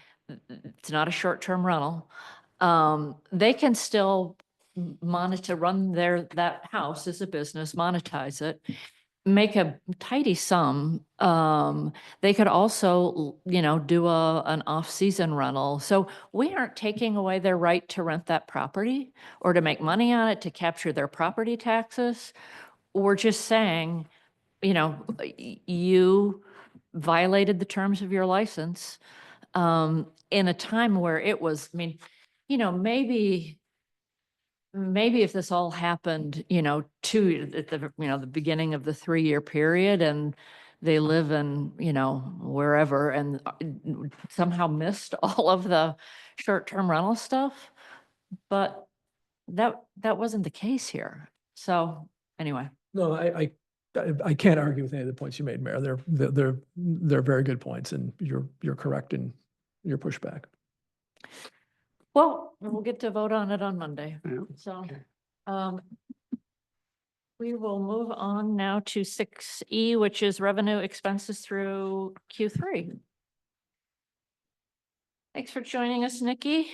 it's not a short-term rental, they can still run that house as a business, monetize it, make a tidy sum. They could also, do an off-season rental. So we aren't taking away their right to rent that property or to make money on it, to capture their property taxes. We're just saying, you violated the terms of your license, in a time where it was, maybe if this all happened, at the beginning of the 3-year period, and they live in, wherever, and somehow missed all of the short-term rental stuff. But that wasn't the case here. So anyway. No, I can't argue with any of the points you made, Mayor. They're very good points, and you're correct in your pushback. Well, we'll get to vote on it on Monday. Yeah. So, we will move on now to 6E, which is revenue expenses through Q3. Thanks for joining us, Nikki.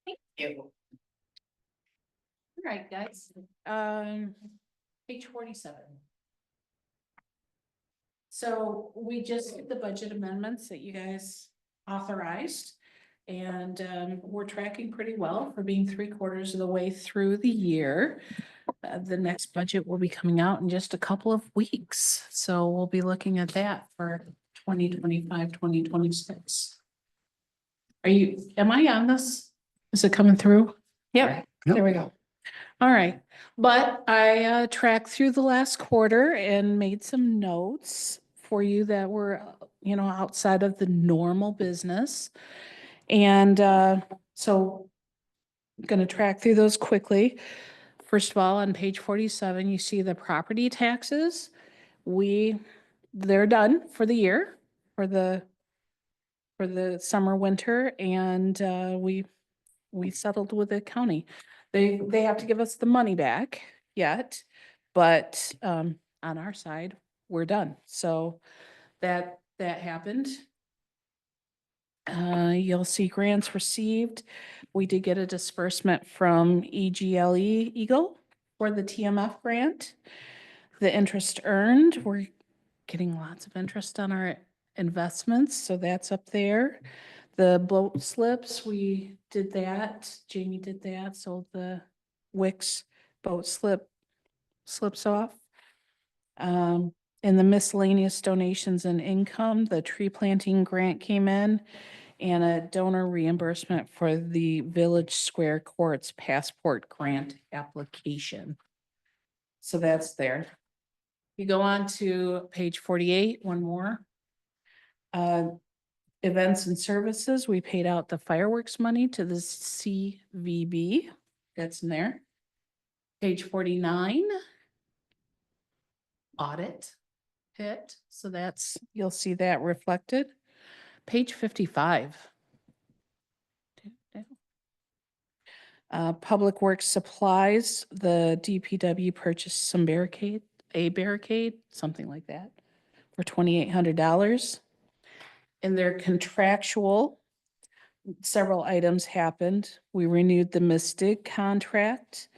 Thank you. All right, guys, page 47. So we just did the budget amendments that you guys authorized. And we're tracking pretty well for being 3/4 of the way through the year. The next budget will be coming out in just a couple of weeks. So we'll be looking at that for 2025, 2026. Am I on this? Is it coming through? Yep. There we go. All right, but I tracked through the last quarter and made some notes for you that were, outside of the normal business. And so I'm going to track through those quickly. First of all, on page 47, you see the property taxes. They're done for the year, for the summer, winter, and we settled with the county. They have to give us the money back yet, but on our side, we're done. So that happened. You'll see grants received. We did get a disbursement from EGLE Eagle for the TMF grant. The interest earned, we're getting lots of interest on our investments, so that's up there. The boat slips, we did that. Jamie did that, so the Wix boat slips off. In the miscellaneous donations and income, the tree planting grant came in, and a donor reimbursement for the Village Square Courts Passport Grant application. So that's there. You go on to page 48, one more. Events and services, we paid out the fireworks money to the CVB. That's in there. Page 49. Audit hit, so you'll see that reflected. Page 55. Public Works supplies, the DPW purchased some barricade, something like that, for $2,800. In their contractual, several items happened. We renewed the Mystic contract.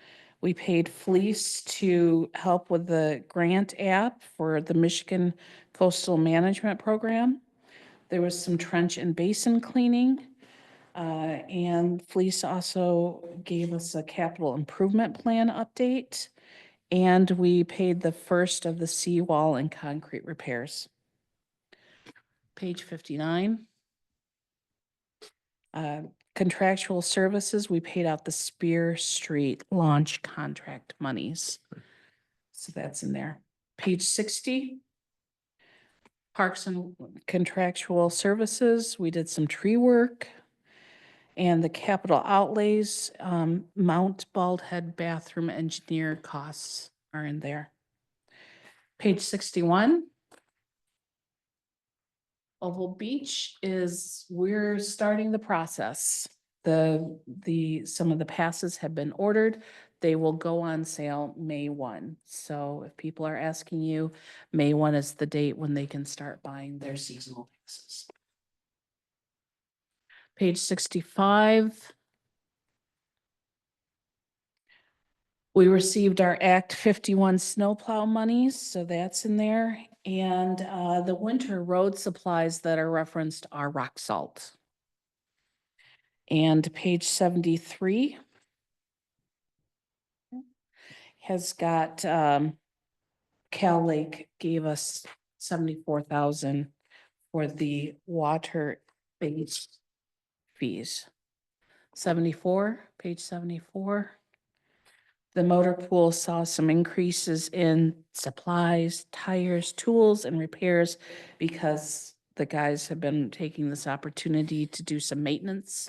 We paid Fleece to help with the grant app for the Michigan Coastal Management Program. There was some trench and basin cleaning. And Fleece also gave us a capital improvement plan update. And we paid the first of the seawall and concrete repairs. Page 59. Contractual services, we paid out the Spear Street launch contract monies. So that's in there. Page 60. Parks and contractual services, we did some tree work. And the capital outlays, Mount Bald Head bathroom engineer costs are in there. Page 61. Oval Beach we're starting the process. Some of the passes have been ordered. They will go on sale May 1. So if people are asking you, May 1 is the date when they can start buying their seasonal passes. Page 65. We received our Act 51 snowplow monies, so that's in there. And the winter road supplies that are referenced are rock salt. And page 73 has got, Cal Lake gave us 74,000 for the water-based fees. 74, page 74. The motor pool saw some increases in supplies, tires, tools, and repairs because the guys have been taking this opportunity to do some maintenance.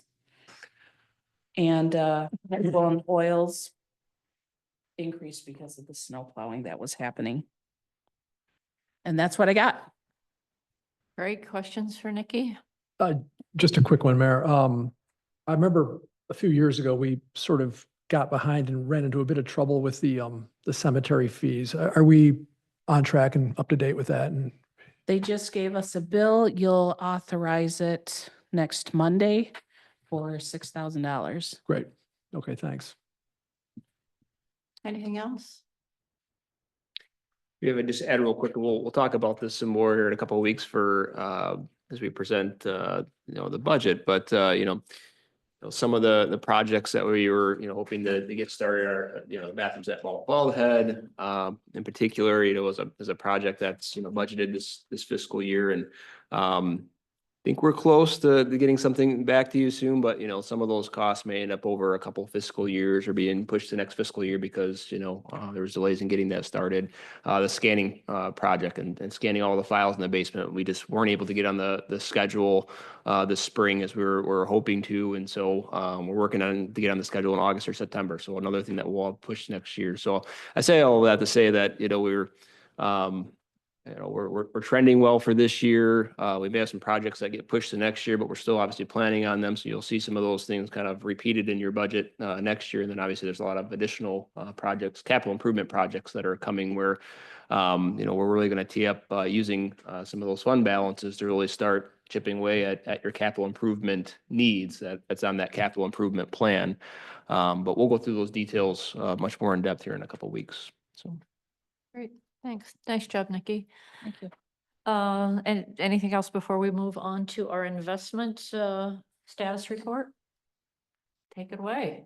And and oils increased because of the snow plowing that was happening. And that's what I got. Great. Questions for Nikki? Just a quick one, Mayor. I remember a few years ago, we sort of got behind and ran into a bit of trouble with the cemetery fees. Are we on track and up to date with that? And They just gave us a bill. You'll authorize it next Monday for $6,000. great. Okay, thanks. Anything else? Yeah, but just add real quick, we'll talk about this some more here in a couple of weeks for, as we present, the budget, but, some of the projects that we were, hoping to get started are, the bathrooms at Bald Head, in particular, is a project that's, budgeted this fiscal year, and, I think we're close to getting something back to you soon, but some of those costs may end up over a couple fiscal years or being pushed to next fiscal year because, there was delays in getting that started. The scanning project and scanning all the files in the basement, we just weren't able to get on the schedule this spring as we were hoping to. And so we're working on to get on the schedule in August or September. So another thing that we'll push next year. So I say all that to say that, we're trending well for this year. We may have some projects that get pushed to next year, but we're still obviously planning on them. So you'll see some of those things kind of repeated in your budget next year. And then obviously there's a lot of additional projects, capital improvement projects that are coming where, we're really going to tee up using some of those fund balances to really start chipping away at your capital improvement needs that's on that capital improvement plan. But we'll go through those details much more in depth here in a couple of weeks. So. Great. Thanks. Nice job, Nikki. Thank you. And anything else before we move on to our investment status report? Take it away.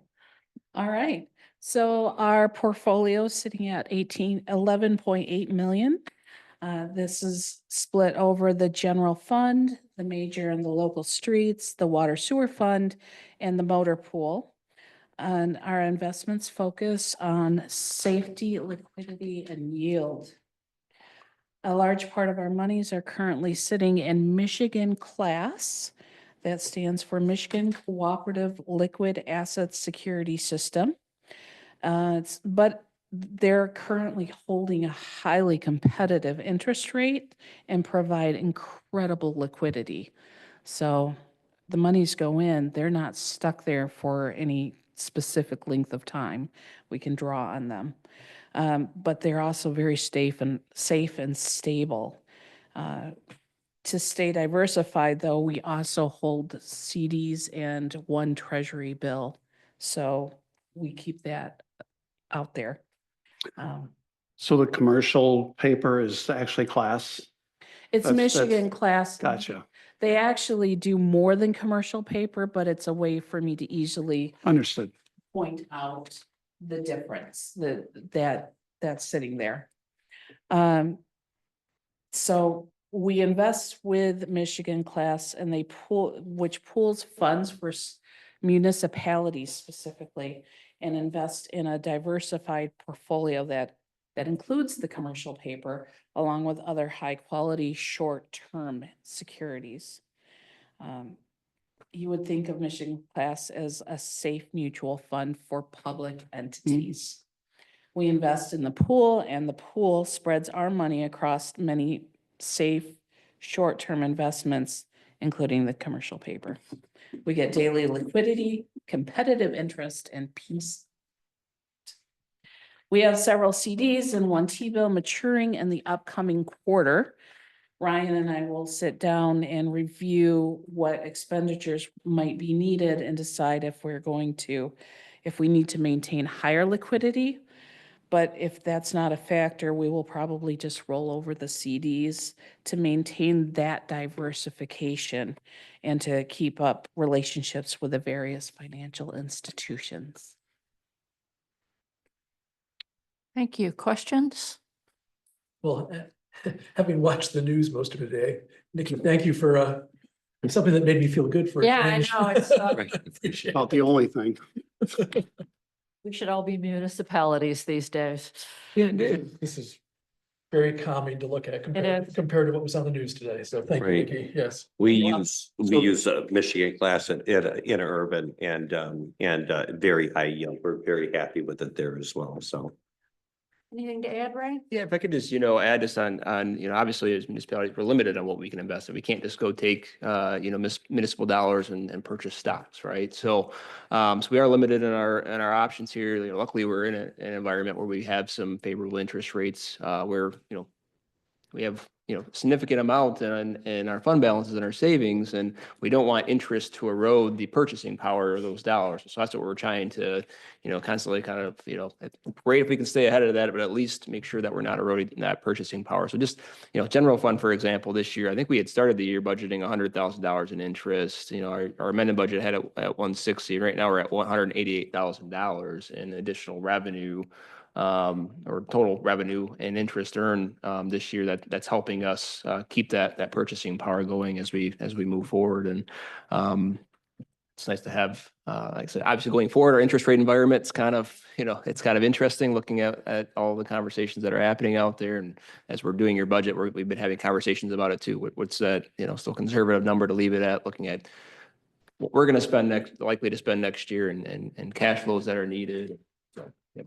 All right. So our portfolio is sitting at 11.8 million. This is split over the general fund, the major and the local streets, the water sewer fund, and the motor pool. And our investments focus on safety, liquidity, and yield. A large part of our monies are currently sitting in Michigan class. That stands for Michigan Cooperative Liquid Asset Security System. But they're currently holding a highly competitive interest rate and provide incredible liquidity. So the monies go in, they're not stuck there for any specific length of time. We can draw on them. But they're also very safe and stable. To stay diversified, though, we also hold CDs and one treasury bill. So we keep that out there. So the commercial paper is actually class? It's Michigan class. Gotcha. They actually do more than commercial paper, but it's a way for me to easily Understood. point out the difference that's sitting there. So we invest with Michigan class and which pools funds for municipalities specifically and invest in a diversified portfolio that includes the commercial paper along with other high quality short-term securities. You would think of Michigan class as a safe mutual fund for public entities. We invest in the pool and the pool spreads our money across many safe short-term investments, including the commercial paper. We get daily liquidity, competitive interest, and peace We have several CDs and one T-bill maturing in the upcoming quarter. Ryan and I will sit down and review what expenditures might be needed and decide if we need to maintain higher liquidity. But if that's not a factor, we will probably just roll over the CDs to maintain that diversification and to keep up relationships with the various financial institutions. Thank you. Questions? Well, having watched the news most of the day, Nikki, thank you for something that made me feel good for a Yeah, I change. know, it's, Appreciate About the only thing. it. We should all be municipalities these days. Yeah, this is very calming to look at is. compared to what was on the news today. So thank you, Right. Nikki. Yes. We Wow. use Michigan Glass in urban and very high yield. We're very happy with it there as well, so. Anything to add, Ray? Yeah, if I could just, add this on, obviously as municipalities, we're limited on what we can invest in. We can't just go take, municipal dollars and purchase stocks, right? So, so we are limited in our options here. Luckily, we're in an environment where we have some favorable interest rates, where, we have, significant amount in our fund balances and our savings, and we don't want interest to erode the purchasing power of those dollars. So that's what we're trying to, constantly kind of, it's great if we can stay ahead of that, but at least make sure that we're not eroding that purchasing power. So just, general fund, for example, this year, I think we had started the year budgeting $100,000 in interest. Our amended budget had it at 160. Right now we're at $188,000 in additional revenue, or total revenue and interest earned this year that's helping us keep that purchasing power going as we move forward. And it's nice to have, like I said, obviously going forward, our interest rate environment's kind of, it's kind of interesting looking at all the conversations that are happening out there. And as we're doing your budget, we've been having conversations about it too. What's that, still conservative number to leave it at, looking at what we're going to spend likely to spend next year and cash flows that are needed. So, yep.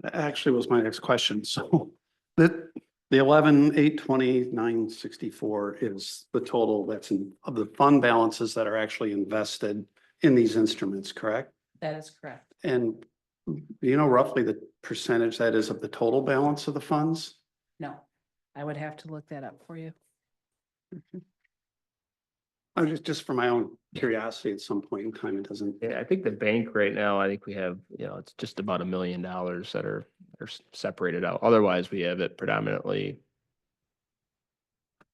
That actually was my next question. So the 11,829.64 is the total that's of the fund balances that are actually invested in these instruments, correct? That is correct. And do you know roughly the percentage that is of the total balance of the funds? No, I would have to look that up for you. I just for my own curiosity, at some point in time, it doesn't. Yeah, I think the bank right now, I think we have, it's just about $1 million that are separated out. Otherwise, we have it predominantly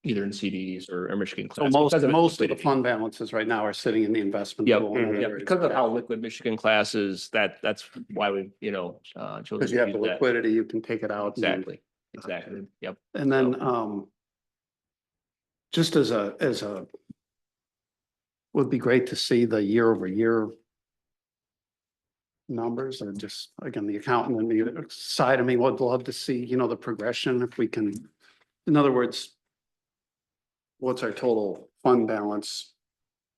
either in CDs or Michigan So Class. most because of its the liquidity. fund balances right now are sitting in the investment. Yep, pool in other yep, areas. because of how liquid Michigan Class is, that's why we, chosen Because you to have the use that. liquidity, you can take it out. Exactly, yep. And then, just as a, would be great to see the year over year numbers, and just, again, the accountant and the side of me would love to see, the progression, if we can, in other words, what's our total fund balance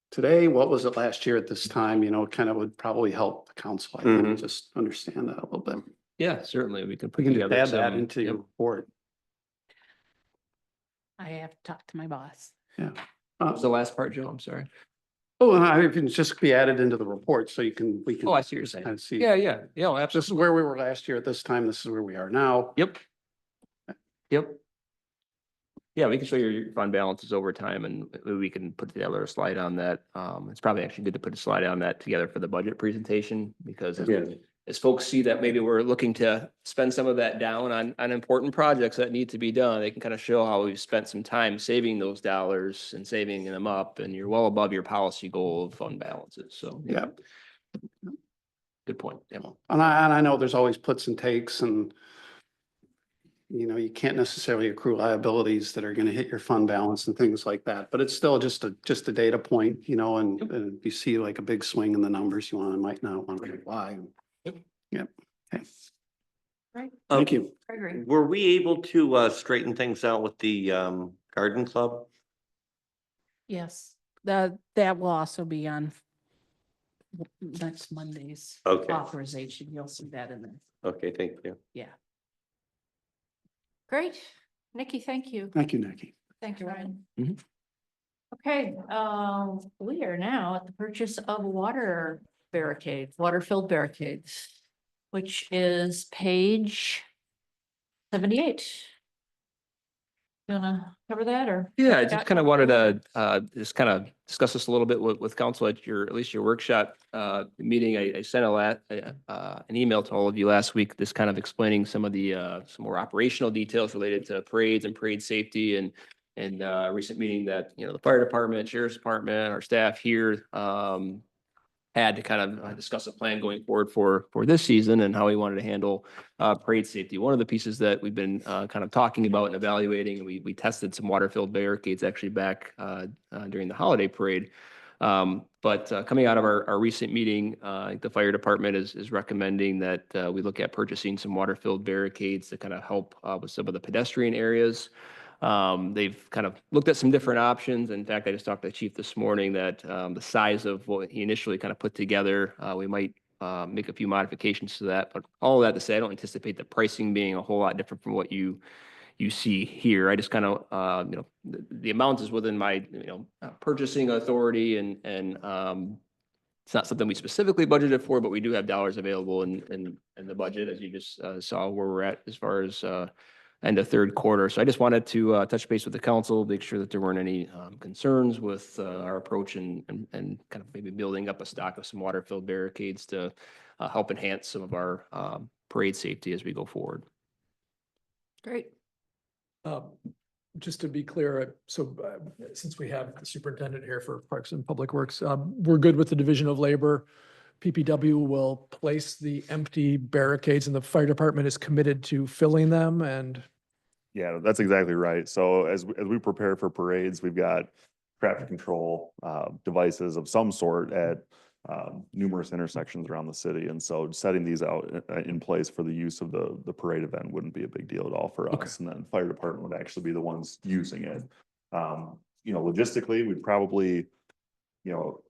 today? What was it last year at this time? Kind of would probably help the council, I think, just understand that a little bit. Yeah, certainly, we can We put can together just add that some. into your Yep. report. I have to talk to my boss. Yeah. What was the last part, Joe? I'm sorry. Oh, and it can just be added into the report, so we can. Oh, I see what you're saying. kind of see. Yeah, yeah, This absolutely. is where we were last year at this time. This is where we are now. Yep. Yep. Yeah, we can show your fund balances over time, and maybe we can put together a slide on that. It's probably actually good to put a slide on that together for the budget presentation, because as folks see that maybe we're looking to spend some of that down on important projects that need to be done, they can kind of show how we've spent some time saving those dollars and saving them up, and you're well above your policy goal of fund balances. So, Yeah. Good point. Yeah. And I know there's always puts and takes, and you can't necessarily accrue liabilities that are going to hit your fund balance and things like that, but it's still just a data point, and you see like a big swing in the numbers, might not want to why. Yep. Okay. Right. Thank you. Gregory. Were we able to straighten things out with the garden club? Yes, that will also be on next Monday's Okay. authorization. You'll see that in there. Okay, thank you. Yeah. Great. Nikki, thank you. Thank you, Nikki. Thank you, Ryan. Mhm. Okay, we are now at the purchase of water barricades, water-filled barricades. which is page 78. You wanna cover that or? Yeah, I just Scott, kind of you wanna wanted cover to just kind of discuss this a little bit with council at at least your workshop meeting. I sent an email to all of you last week, just kind of explaining some of the some more operational details related to parades and parade safety and recent meeting that, you know, the fire department, sheriff's department, our staff here had to kind of discuss a plan going forward for this season and how we wanted to handle parade safety. One of the pieces that we've been kind of talking about and evaluating, and we tested some water-filled barricades actually back during the holiday parade. But coming out of our recent meeting, I think the fire department is recommending that we look at purchasing some water-filled barricades to kind of help with some of the pedestrian areas. They've kind of looked at some different options. In fact, I just talked to the chief this morning that the size of what he initially kind of put together, we might make a few modifications to that. But all of that to say, I don't anticipate the pricing being a whole lot different from what you see here. I just kind of, you know, the amount is within my, you know, purchasing authority and it's not something we specifically budgeted for, but we do have dollars available in the budget, as you just saw where we're at as far as end of third quarter. So I just wanted to touch base with the council, make sure that there weren't any concerns with our approach and kind of maybe building up a stock of some water-filled barricades to help enhance some of our parade safety as we go forward. Great. Just to be clear, since we have the superintendent here for Parks and Public Works, we're good with the division of labor. PPW will place the empty barricades and the fire department is committed to filling them and. Yeah, that's exactly right. So as we prepare for parades, we've got traffic control devices of some sort at numerous intersections around the city. And so setting these out in place for the use of the parade event wouldn't be a big deal at all for Okay. us. And then fire department would actually be the ones using it. You know, logistically, we'd probably, you know,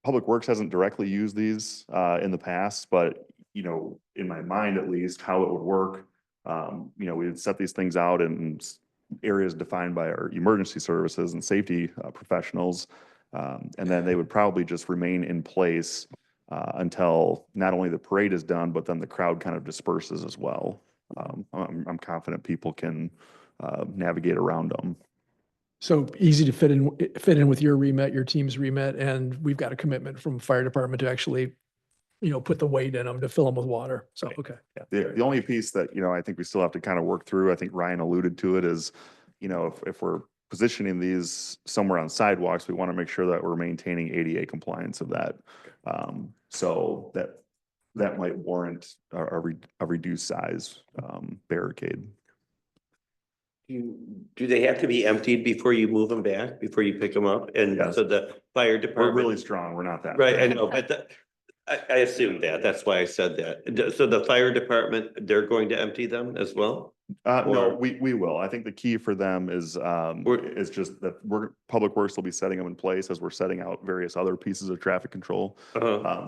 Public Works hasn't directly used these in the past, but, you know, in my mind at least, how it would work, you know, we would set these things out in areas defined by our emergency services and safety professionals. And then they would probably just remain in place until not only the parade is done, but then the crowd kind of disperses as well. I'm confident people can navigate around them. So easy to fit in with your remit, your team's remit, and we've got a commitment from fire department to actually, you know, put the weight in them to fill them with water. So, okay. Yeah. The only piece that, you know, I think we still have to kind of work through, I think Ryan alluded to it, is, you know, if we're positioning these somewhere on sidewalks, we want to make sure that we're maintaining ADA compliance of that. So that might warrant a reduced size barricade. Do they have to be emptied before you move them back, before you pick them up? And Yes. so the fire We're department. really strong. We're not that. Right, I know, but I assumed that. That's why I said that. So the fire department, they're going to empty them as well? No, Or- we will. I think the key for them is just that Public Works will be setting them in place as we're setting out various other pieces of traffic control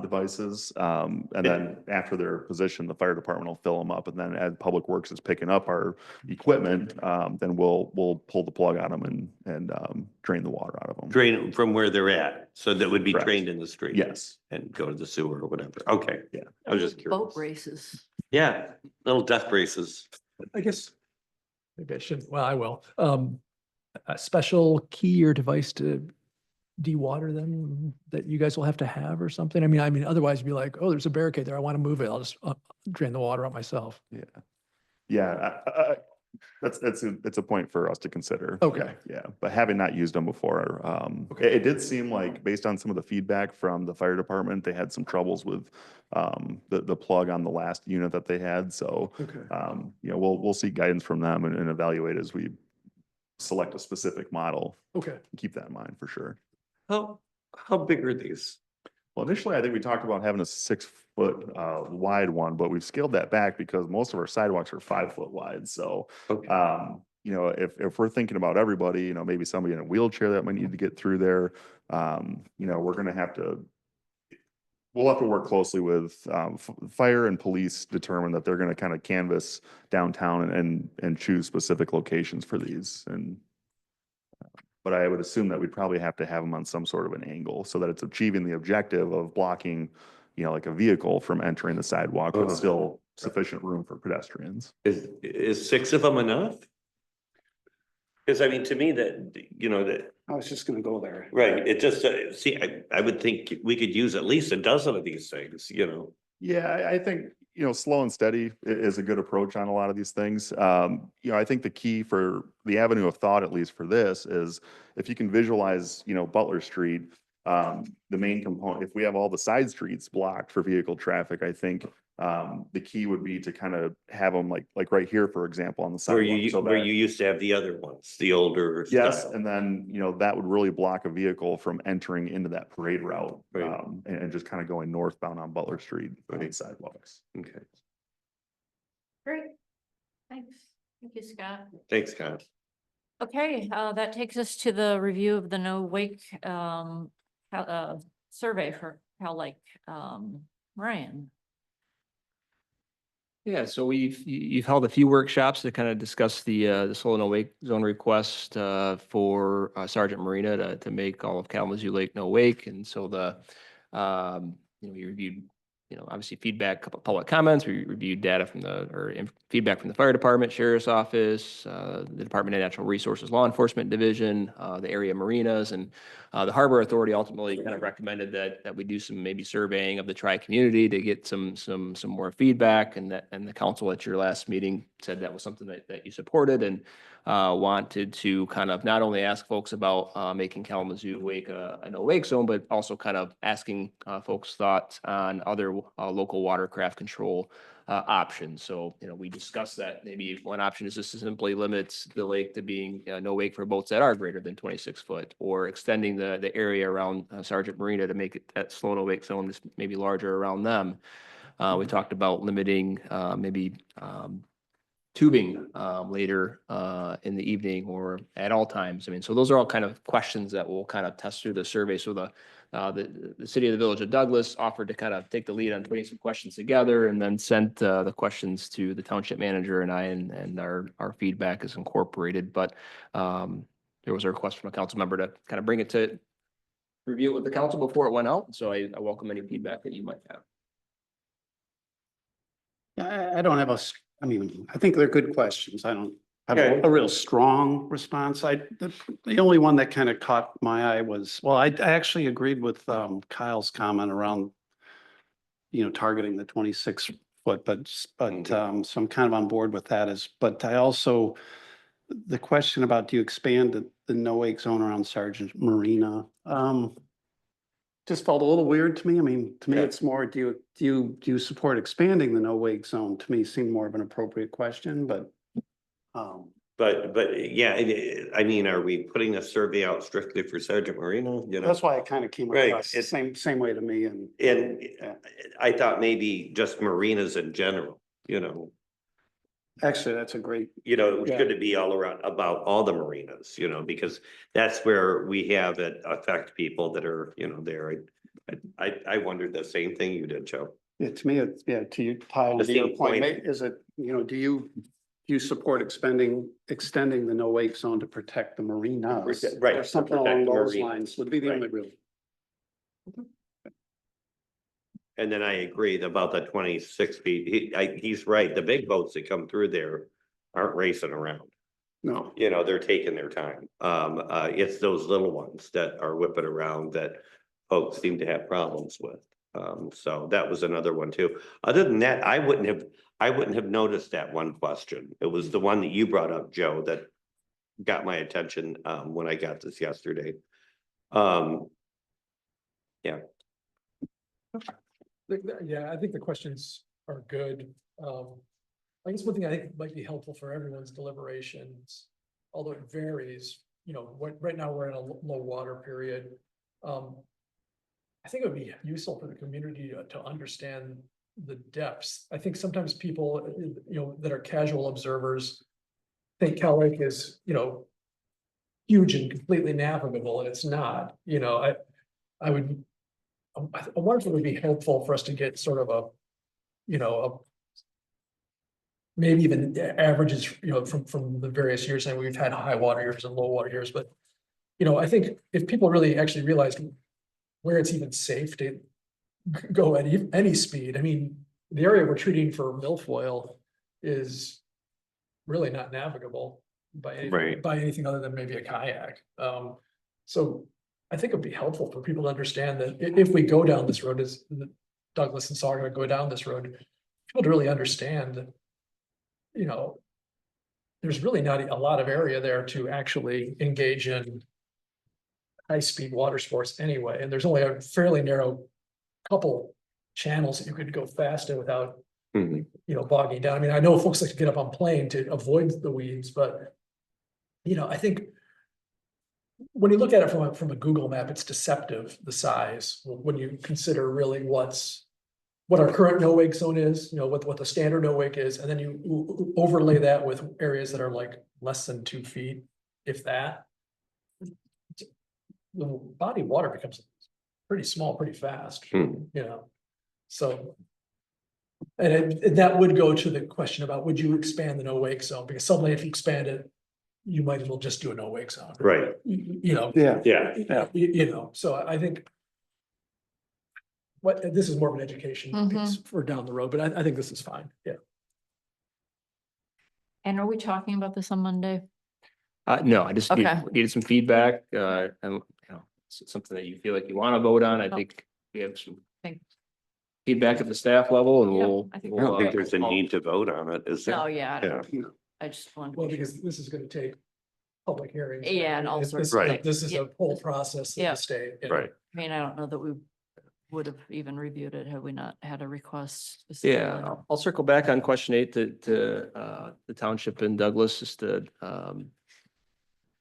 devices. And then after their position, the fire department will fill them up. And then as Public Works is picking up our equipment, then we'll pull the plug on them and drain the water out of them. Drain from where they're at, so that would be Correct. drained in the street? Yes. And go to the sewer or whatever. Okay. Yeah. I was just Boat curious. races. Yeah, little death races. I guess maybe I shouldn't, well, I will. A special key or device to dewater them that you guys will have to have or something? I mean, otherwise you'd be like, oh, there's a barricade there. I want to move it. I'll just drain the water out myself. Yeah. Yeah. It's a point for us to consider. Okay. Yeah, but having not used them before, it did seem like based on some of the feedback from the fire department, they had some troubles with the plug on the last unit that they had. So, Okay. you know, we'll seek guidance from them and evaluate as we select a specific model. Okay. Keep that in mind for sure. How big are these? Well, initially, I think we talked about having a 6-foot wide one, but we've scaled that back because most of our sidewalks are 5-foot wide. So, Okay. you know, if we're thinking about everybody, you know, maybe somebody in a wheelchair that might need to get through there, you know, we'll have to work closely with fire and police, determine that they're going to kind of canvass downtown and choose specific locations for these. But I would assume that we'd probably have to have them on some sort of an angle so that it's achieving the objective of blocking, you know, like a vehicle from entering the sidewalk, but Uh-huh. still sufficient room for pedestrians. Is 6 of them enough? Because I mean, to me that, you know, that, I was just gonna go there. right, it just, see, I would think we could use at least a dozen of these things, you know? Yeah, I think, you know, slow and steady is a good approach on a lot of these things. You know, I think the key for the avenue of thought, at least for this, is if you can visualize, you know, Butler Street, the main component, if we have all the side streets blocked for vehicle traffic, I think the key would be to kind of have them like right here, for example, on the Where sidewalk. you, so where that- you used to have the other ones, the older Yes, style. and then, you know, that would really block a vehicle from entering into that parade route, Right. and just kind of going northbound on Butler Street on Right. sidewalks. Okay, Great. Thanks. Thank you, Scott. thanks, Scott. Okay, that takes us to the review of the no wake, survey for Cow Lake. Ryan. Yeah, so you've held a few workshops to kind of discuss the slow no wake zone request for Sergeant Marina to make all of Kalamazoo Lake no wake. And so we reviewed, obviously feedback, couple public comments, we reviewed data from feedback from the fire department, sheriff's office, the Department of Natural Resources Law Enforcement Division, the area marinas, and the Harbor Authority ultimately kind of recommended that we do some maybe surveying of the tri-community to get some more feedback, and the council at your last meeting said that was something that you supported and wanted to kind of not only ask folks about making Kalamazoo Wake a no wake zone, but also kind of asking folks' thoughts on other local watercraft control options. So, we discussed that maybe one option is just to simply limit the lake to being no wake for boats that are greater than 26 foot, or extending the area around Sergeant Marina to make it that slow no wake zone just maybe larger around them. We talked about limiting maybe tubing later in the evening or at all times. I mean, so those are all kind of questions that we'll kind of test through the survey. So the city of the Village of Douglas offered to kind of take the lead on putting some questions together, and then sent the questions to the township manager and I, and our feedback is incorporated. But there was a request from a council member to kind of bring it to review it with the council before it went out. So I welcome any feedback that you might have. I don't have I mean, I think they're good questions. I don't have a real strong response. The only one that kind of caught my eye was, well, I actually agreed with Kyle's comment around, targeting the 26 foot, but so I'm kind of on board with that but I also, the question about do you expand the no wake zone around Sergeant Marina? Just felt a little weird to me. I mean, to me, it's more, do you support expanding the no wake zone? To me, seemed more of an appropriate question, but. But yeah, I mean, are we putting a survey out strictly for Sergeant Marina? That's why it kind of came Right, across the same way to me, and I thought maybe just marinas in general, actually, that's a great, should it be all around about all the marinas, because that's where we have it affect people that are, there. I wondered the same thing you did, Joe. yeah, to me, it's, yeah, to you, tie on The to your same point, point. is it, do you support extending the no wake zone to protect the marinas? Right, Or to something protect along the those marina. lines would be the only Right. real. And then I agree about the 26 feet. He's right. The big boats that come through there aren't racing around. No, They're taking their time. It's those little ones that are whipping around that folks seem to have problems with. So that was another one too. Other than that, I wouldn't have noticed that one question. It was the one that you brought up, Joe, that got my attention when I got this yesterday. Yeah. Yeah, I think the questions are good. I guess one thing I think might be helpful for everyone's deliberations, although it varies, right now we're in a low water period. I think it would be useful for the community to understand the depths. I think sometimes people, that are casual observers think Cow Lake is, huge and completely navigable, and it's not. I wonder if it would be helpful for us to get sort of a maybe even averages, from the various years. And we've had high water years and low water years, but I think if people really actually realized where it's even safe to go at any speed. I mean, the area we're treating for milfoil is really not navigable Right. by anything other than maybe a kayak. So I think it'd be helpful for people to understand that if we go down this road, as Douglas and Saul are gonna go down this road, people to really understand that, you know, there's really not a lot of area there to actually engage in high-speed water sports anyway, and there's only a fairly narrow couple channels that you could go fast in without, Mhm. you know, bogging down. I mean, I know folks like to get up on plane to avoid the weeds, but you know, I think when you look at it from a Google map, it's deceptive, the size, when you consider really what our current no-wake zone is, you know, what the standard no-wake is, and then you overlay that with areas that are like less than 2 feet, if that. The body of water becomes pretty small, pretty fast, Hmm. you know, so. And that would go to the question about, would you expand the no-wake zone? Because suddenly if you expand it, you might as well just do a no-wake zone. Right. You know. Yeah. Yeah. You know, so I think. This is more of an education piece for down the road, but I think this is fine, yeah. And are we talking about this on Monday? No, I just Okay. needed some feedback, and, you know, it's something that you feel like you want to vote on. I Oh. think we have some Thank- feedback at the staff level and Yeah, we'll. I think I don't think we'll, there's a I'll- need to vote on it, is there? No, yeah, I don't- Yeah. I just wanted. Well, because this is gonna take public hearings. Yeah, and all This- sorts this- of Right. things. This is Yeah. a whole process of Yeah. the state. yeah. Right. I mean, I don't know that we would have even reviewed it had we not had a request. Yeah, specifically. I'll circle back on question 8 to the township in Douglas, just to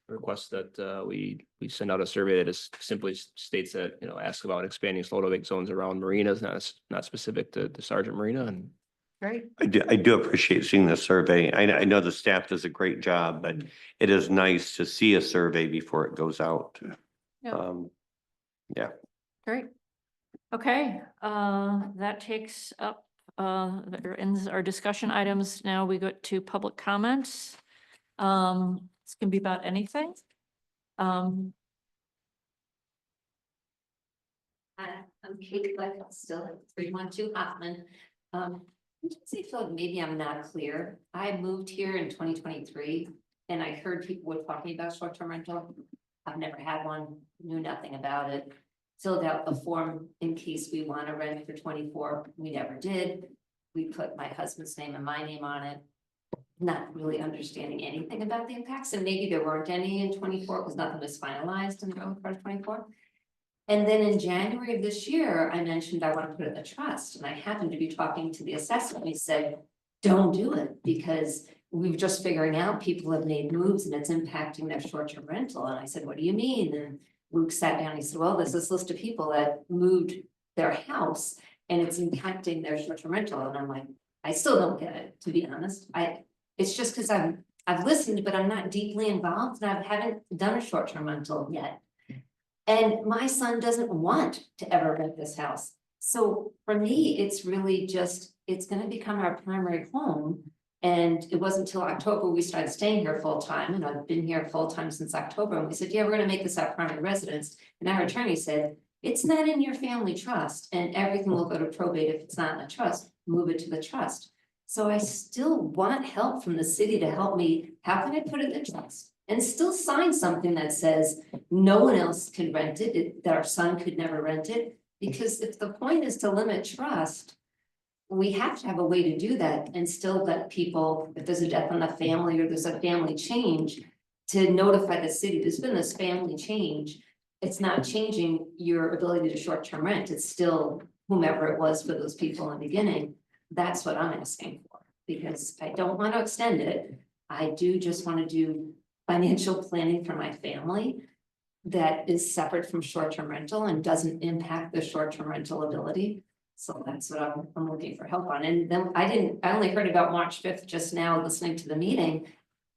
request that we send out a survey that is simply states that, you know, ask about expanding slow-to-wake zones around marinas, not specific to Sargent Marina, and Great. I do appreciate seeing the survey. I know the staff does a great job, but it is nice to see a survey before it goes out. Yeah. Yeah. Great. Okay, that takes up, that ends our discussion items. Now we go to public comments. This can be about anything. Hi, I'm Kate Fleck, still at 312 Hoffman. I just feel like maybe I'm not clear. I moved here in 2023 and I heard people were talking about short-term rental. I've never had one, knew nothing about it. Filled out the form in case we want to rent for 24. We never did. We put my husband's name and my name on it. Not really understanding anything about the impacts, and maybe there weren't any in 24 because nothing was finalized in the early part of 24. And then in January of this year, I mentioned I want to put it in a trust, and I happened to be talking to the assessor, and he said, don't do it, because we're just figuring out people have made moves and it's impacting their short-term rental. And I said, what do you mean? And Luke sat down, he said, well, there's this list of people that moved their house and it's impacting their short-term rental. And I'm like, I still don't get it, to be honest. It's just because I've listened, but I'm not deeply involved and I haven't done a short-term rental yet. And my son doesn't want to ever rent this house. So for me, it's really just, it's gonna become our primary home. And it wasn't until October we started staying here full time, and I've been here full time since October. And we said, yeah, we're gonna make this our primary residence. And our attorney said, it's not in your family trust and everything will go to probate if it's not in a trust, move it to the trust. So I still want help from the city to help me. How can I put it in the trust? And still sign something that says no one else can rent it, that our son could never rent it. Because if the point is to limit trust, we have to have a way to do that and still let people, if there's a death in the family or there's a family change, to notify the city, there's been this family change. It's not changing your ability to short-term rent. It's still whomever it was for those people in the beginning. That's what I'm asking for, because I don't want to extend it. I do just want to do financial planning for my family that is separate from short-term rental and doesn't impact the short-term rental ability. So that's what I'm looking for help on. And then I only heard about March 5th just now listening to the meeting.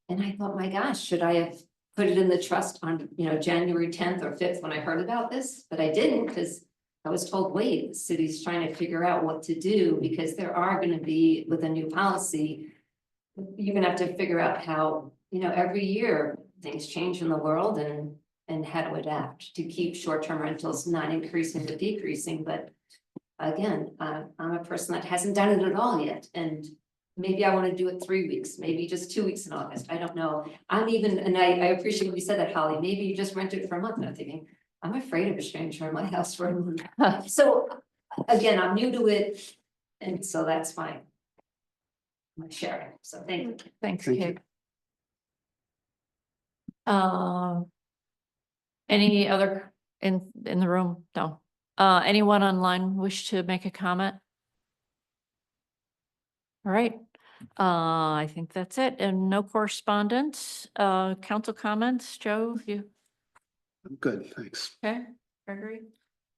And I thought, my gosh, should I have put it in the trust on, January 10th or 5th when I heard about this? But I didn't, because I was told, wait, the city's trying to figure out what to do, because there are going to be, with a new policy, you're gonna have to figure out how, every year things change in the world and how to adapt to keep short-term rentals not increasing but decreasing. But again, I'm a person that hasn't done it at all yet, and maybe I want to do it 3 weeks, maybe just 2 weeks in August, I don't know. I'm even, and I appreciate what you said that, Holly, maybe you just rent it for a month, and I'm thinking, I'm afraid of a stranger in my house for, so, again, I'm new to it, and so that's fine. I'm sharing, so thank you. Thanks, Thank you. Kate. Any other in the room? No. Anyone online wish to make a comment? All right, I think that's it, and no correspondence, council comments, Joe, you, Good, thanks. okay, Gregory?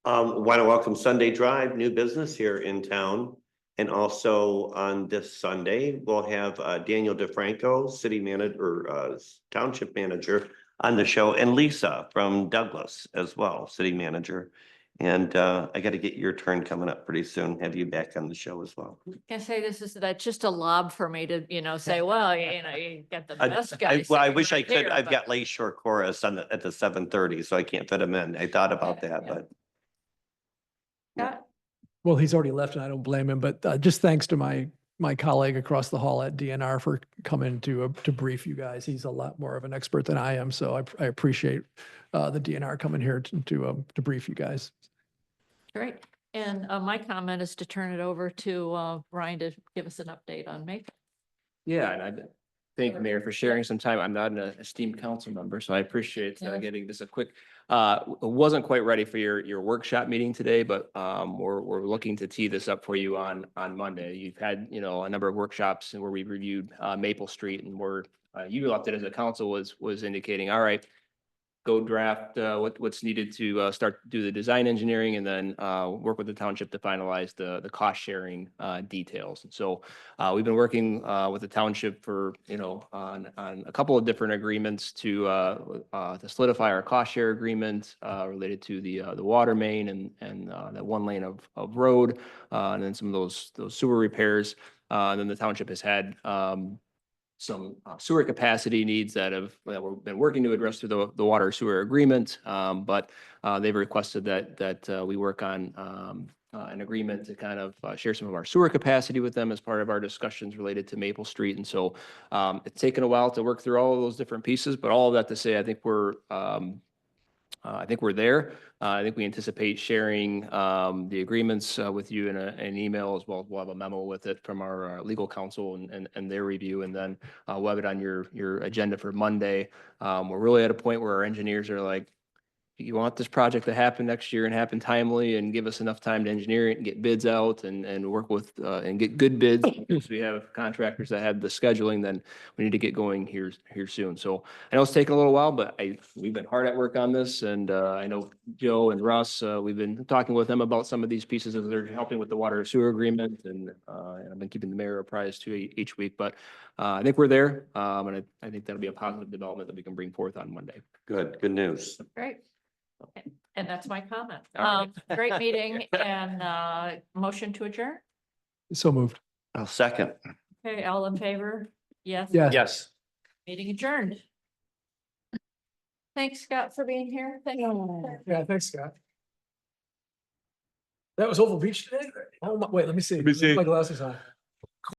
Want to welcome Sunday Drive, new business here in town. And also on this Sunday, we'll have Daniel DeFranco, city manager, township manager on the show, and Lisa from Douglas as well, city manager. And I got to get your turn coming up pretty soon, have you back on the show as well. Can I say that's just a lob for me to, say, well, you got the best guy. Well, I sitting wish I right could, here, I've but- got Lake Shore Chorus on at the 7:30, so I can't fit them in. I thought about that, Yeah. but. Scott? Well, he's already left and I don't blame him, but just thanks to my colleague across the hall at DNR for coming to brief you guys. He's a lot more of an expert than I am, so I appreciate the DNR coming here to brief you guys. Great. And my comment is to turn it over to Ryan to give us an update on Maple. Yeah, and I thank the mayor for sharing some time. I'm not an esteemed council member, so I appreciate Yeah. getting this a quick. Wasn't quite ready for your workshop meeting today, but we're looking to tee this up for you on Monday. You've had, a number of workshops where we reviewed Maple Street, and where you left it as a council was indicating, all right, go draft what's needed to start to do the design engineering, and then work with the township to finalize the cost sharing details. And so we've been working with the township for, on a couple of different agreements to solidify our cost share agreement related to the water main and that 1 lane of road, and then some of those sewer repairs. And then the township has had some sewer capacity needs that we've been working to address through the water sewer agreement. But they've requested that we work on an agreement to kind of share some of our sewer capacity with them as part of our discussions related to Maple Street. And so it's taken a while to work through all of those different pieces, but all of that to say, I think we're there. I think we anticipate sharing the agreements with you in an email as well. We'll have a memo with it from our legal counsel and their review, and then we'll have it on your agenda for Monday. We're really at a point where our engineers are like, you want this project to happen next year and happen timely and give us enough time to engineer it and get bids out and work with and get good bids. Because we have contractors that have the scheduling, then we need to get going here soon. So I know it's taken a little while, but we've been hard at work on this, and I know Joe and Russ, we've been talking with them about some of these pieces as they're helping with the water sewer agreement, and I've been keeping the mayor apprised too each week. But I think we're there, and I think that'll be a positive development that we can bring forth on Monday. Good news. Great. Okay, and that's my comment. All Great meeting and motion to adjourn. So moved. I'll second. Okay, all in favor? Yes. Yeah. Yes. Meeting adjourned. Thanks, Scott, for being here. Thank you. Yeah, thanks, Scott. That was Oval Beach today? Oh, wait, let me see. Let me see. My glasses on.